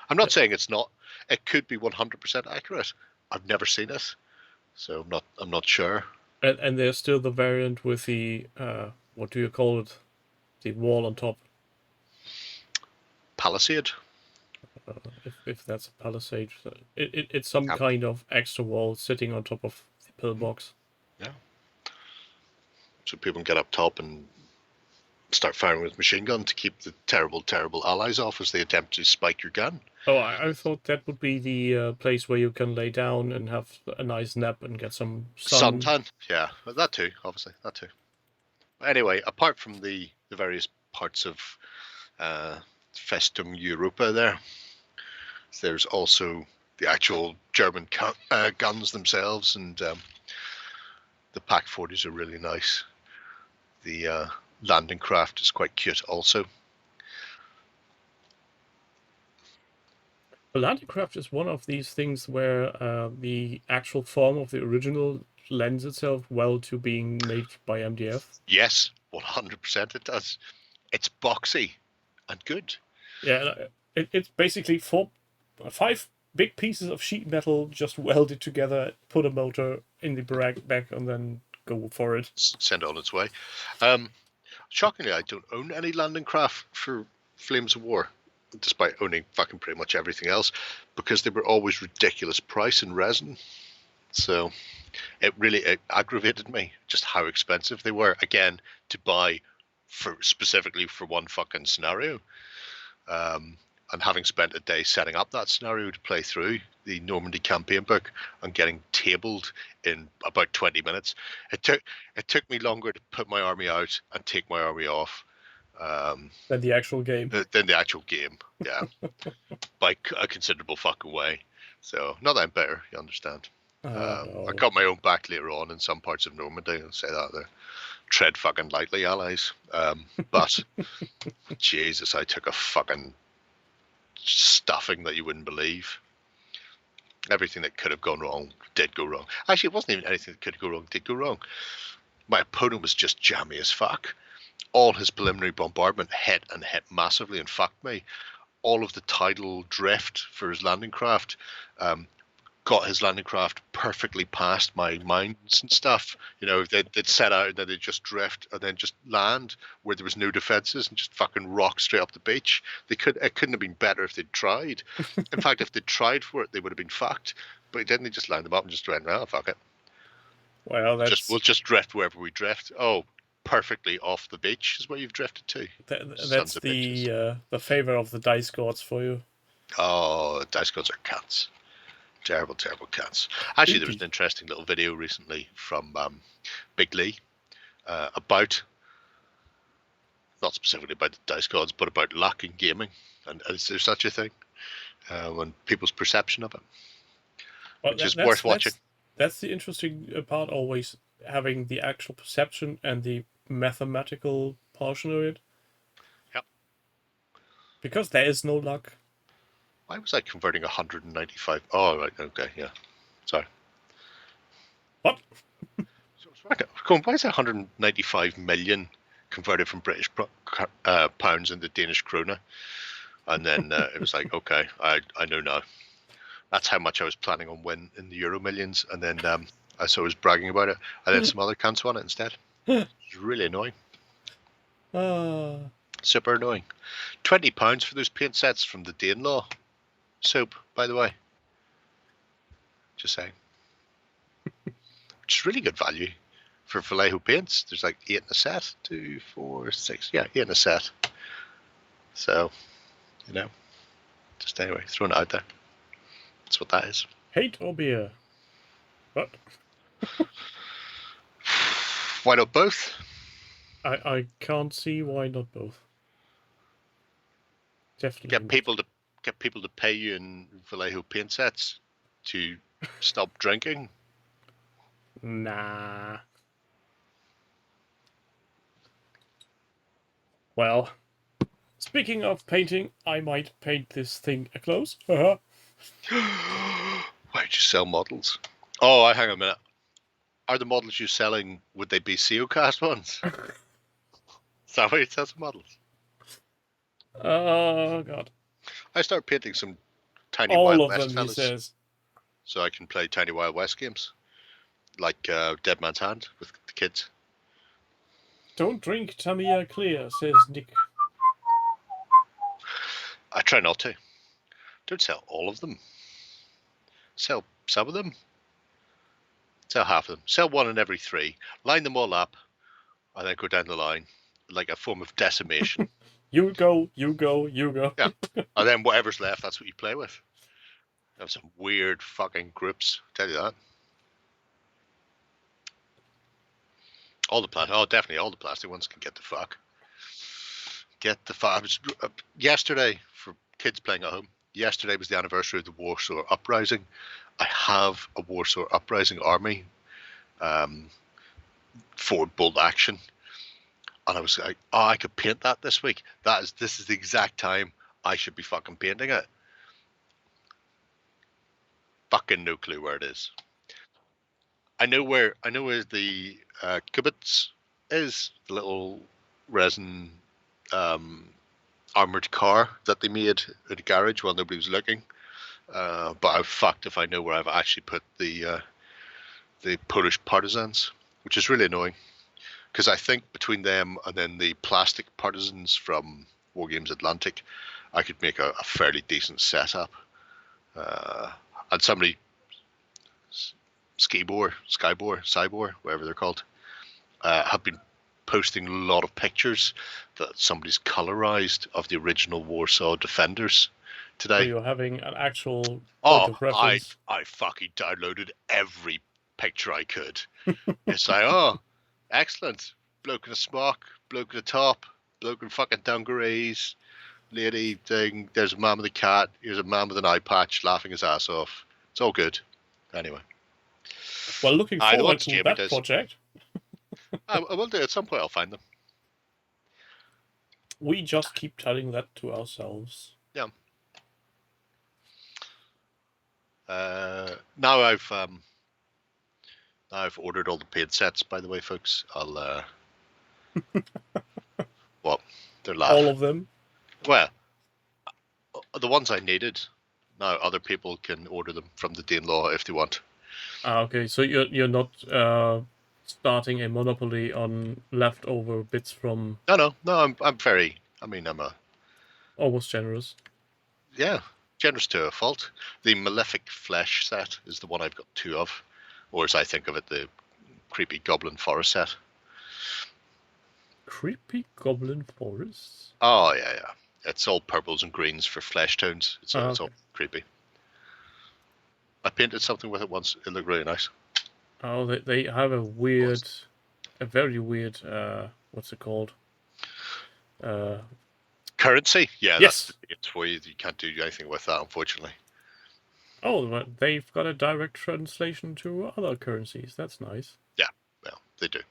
I'm not saying it's not. It could be 100% accurate. I've never seen it, so I'm not sure. And there's still the variant with the what do you call it? The wall on top. Palisade. If that's a palisade, it's some kind of extra wall sitting on top of the pillbox. Yeah. So people can get up top and start firing with machine gun to keep the terrible, terrible allies off as they attempt to spike your gun. Oh, I thought that would be the place where you can lay down and have a nice nap and get some sun. Suntan, yeah, that too, obviously, that too. Anyway, apart from the various parts of Festung Europa there's also the actual German guns themselves, and the Pak-40s are really nice. The landing craft is quite cute also. The landing craft is one of these things where the actual form of the original lends itself well to being made by MDF. Yes, 100% it does. It's boxy and good. Yeah, it's basically 5 big pieces of sheet metal just welded together, put a motor in the back, and then go for it. Send it on its way. Shockingly, I don't own any landing craft for Flames of War, despite owning fucking pretty much everything else, because they were always ridiculous price in resin. So it aggravated me just how expensive they were, again, to buy specifically for one fucking scenario. And having spent a day setting up that scenario to play through the Normandy campaign book and getting tabled in about 20 minutes, it took me longer to put my army out and take my army off than the actual game. Yeah, by a considerable fucking way. So not that I'm better, you understand. No. I got my own back later on in some parts of Normandy. I'll say that there. Tread fucking lightly, allies. But Jesus, I took a fucking stuffing that you wouldn't believe. Everything that could have gone wrong did go wrong. Actually, it wasn't even anything that could go wrong did go wrong. My opponent was just jammy as fuck. All his preliminary bombardment hit massively and fucked me. All of the tidal drift for his landing craft got his landing craft perfectly past my mines and stuff. They'd set out and then they'd just drift and then just land where there was no defenses and just fucking rock straight up the beach. It couldn't have been better if they'd tried. In fact, if they'd tried for it, they would have been fucked. But didn't they just land them up and just went, oh, fuck it. Well, we'll just drift wherever we drift. Oh, perfectly off the beach is where you've drifted to. That's the favor of the dice gods for you. Oh, dice gods are cats. Terrible, terrible cats. Actually, there was an interesting little video recently from Big Lee about, not specifically about the dice gods, but about luck in gaming. And is there such a thing? And people's perception of it, which is worth watching. That's the interesting part, always having the actual perception and the mathematical portion of it. Yep. Because there is no luck. Why was I converting 195? Oh, right, okay, yeah. Sorry. What? Why is 195 million converted from British pounds into Danish krona? And then it was like, okay, I know now. That's how much I was planning on winning in the Euro Millions. And then So I was bragging about it, and then some other cunts want it instead. It's really annoying. Super annoying. £20 for those paint sets from the Danelaw soap, by the way. Just saying. Which is really good value for Vallejo paints. There's like 8 in a set. 2, 4, 6. Yeah, 8 in a set. So, you know, just anyway, throwing it out there. That's what that is. Hate or beer? What? Why not both? I can't see why not both. Definitely. Get people to pay you in Vallejo paint sets to stop drinking. Nah. Well, speaking of painting, I might paint this thing a close. Why'd you sell models? Oh, hang on a minute. Are the models you're selling, would they be Seocast ones? Is that why you sell some models? Oh, God. I start painting some Tiny All Wild of West them, fellas, he says. so I can play Tiny Wild West games, like Dead Man's Hand with the kids. Don't drink Tamiya Clear, says Nick. I try not to. Don't sell all of them. Sell some of them. Sell half of them. Sell 1 in every 3. Line them all up, and then go down the line, like a form of decimation. You go, you go, you go. Yeah. And then whatever's left, that's what you play with. You have some weird fucking groups, I'll tell you that. Definitely all the plastic ones can get the fuck. Get the fuck. Yesterday, for kids playing at home, yesterday was the anniversary of the Warsaw Uprising. I have a Warsaw Uprising army for bolt action. And I was like, oh, I could paint that this week. This is the exact time I should be fucking painting it. Fucking no clue where it is. I know where the Kibitz is, the little resin armored car that they made at a garage while nobody was looking. But I'm fucked if I know where I've actually put the Polish partisans, which is really annoying. Because I think between them and then the plastic partisans from Wargames Atlantic, I could make a fairly decent setup. And somebody, Skybor, whatever they're called, have been posting a lot of pictures that somebody's colorized of the original Warsaw Defenders today. So you're having an actual point of reference. I fucking downloaded every picture I could. It's like, oh, excellent. Bloke in a smock, bloke in a top, bloke in fucking dungarees, lady thing. There's a man with a cat. Here's a man with an eye patch laughing his ass off. It's all good. Anyway. Well, looking forward to that project. I will do. At some point I'll find them. We just keep telling that to ourselves. Yeah. Now I've ordered all the paint sets, by the way, folks. I'll what? They're laughing. All of them? Well, the ones I needed. Now other people can order them from the Danelaw if they want. Okay, so you're not starting a monopoly on leftover bits from... No, I'm very... I'm almost generous. Yeah, generous to a fault. The Malefic Flesh set is the one I've got 2 of. Or as I think of it, the Creepy Goblin Forest set. Creepy Goblin Forest? Oh, yeah. It's all purples and greens for flesh tones. It's all creepy. I painted something with it once. It looked really nice. Oh, they have a very weird, what's it called? Currency? Yeah, yes. It's for you. You can't do anything with that, unfortunately. Oh, but they've got a direct translation to other currencies. That's nice. Yeah, they do.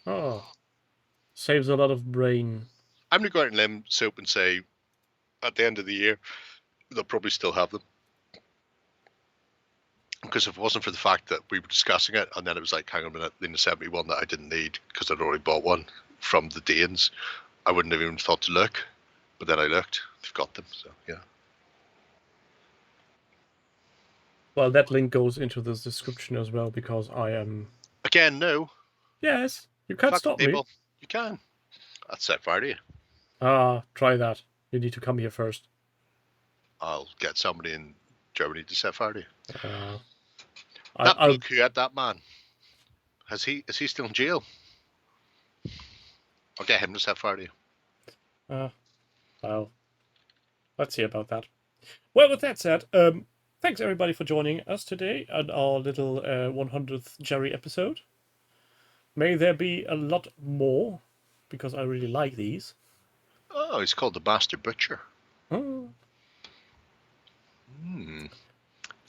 Oh, saves a lot of brain. I'm going to go out and limb soap and say, at the end of the year, they'll probably still have them. Because if it wasn't for the fact that we were discussing it, and then it was like, hang on a minute, Lena sent me one that I didn't need because I'd already bought one from the Danes, I wouldn't have even thought to look. But then I looked, they've got them, so yeah. Well, that link goes into the description as well because I am. Again, no. Yes, you can't Fuck stop me. people. You can. That's set fire to you. Ah, try that. You need to come here first. I'll get somebody in Germany to set fire to you. That I'll bloke who had that man, is he still in jail? I'll get him to set fire to you. well, let's see about that. Well, with that said, thanks everybody for joining us today on our little 100th Jerry episode. May there be a lot more, because I really like these. Oh, he's called the Master Butcher. Oh.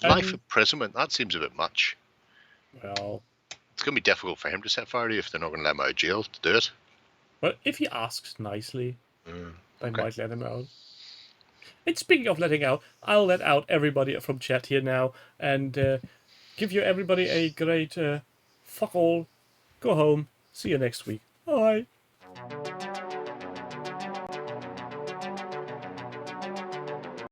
Life imprisonment, that seems a bit much. Well, It's going to be difficult for him to set fire to you if they're not going to let him out of jail to do it. well, if he asks nicely, they okay. might let him out. And speaking of letting out, I'll let out everybody from chat here now and give you everybody a great fuck all. Go home. See you next week. Bye.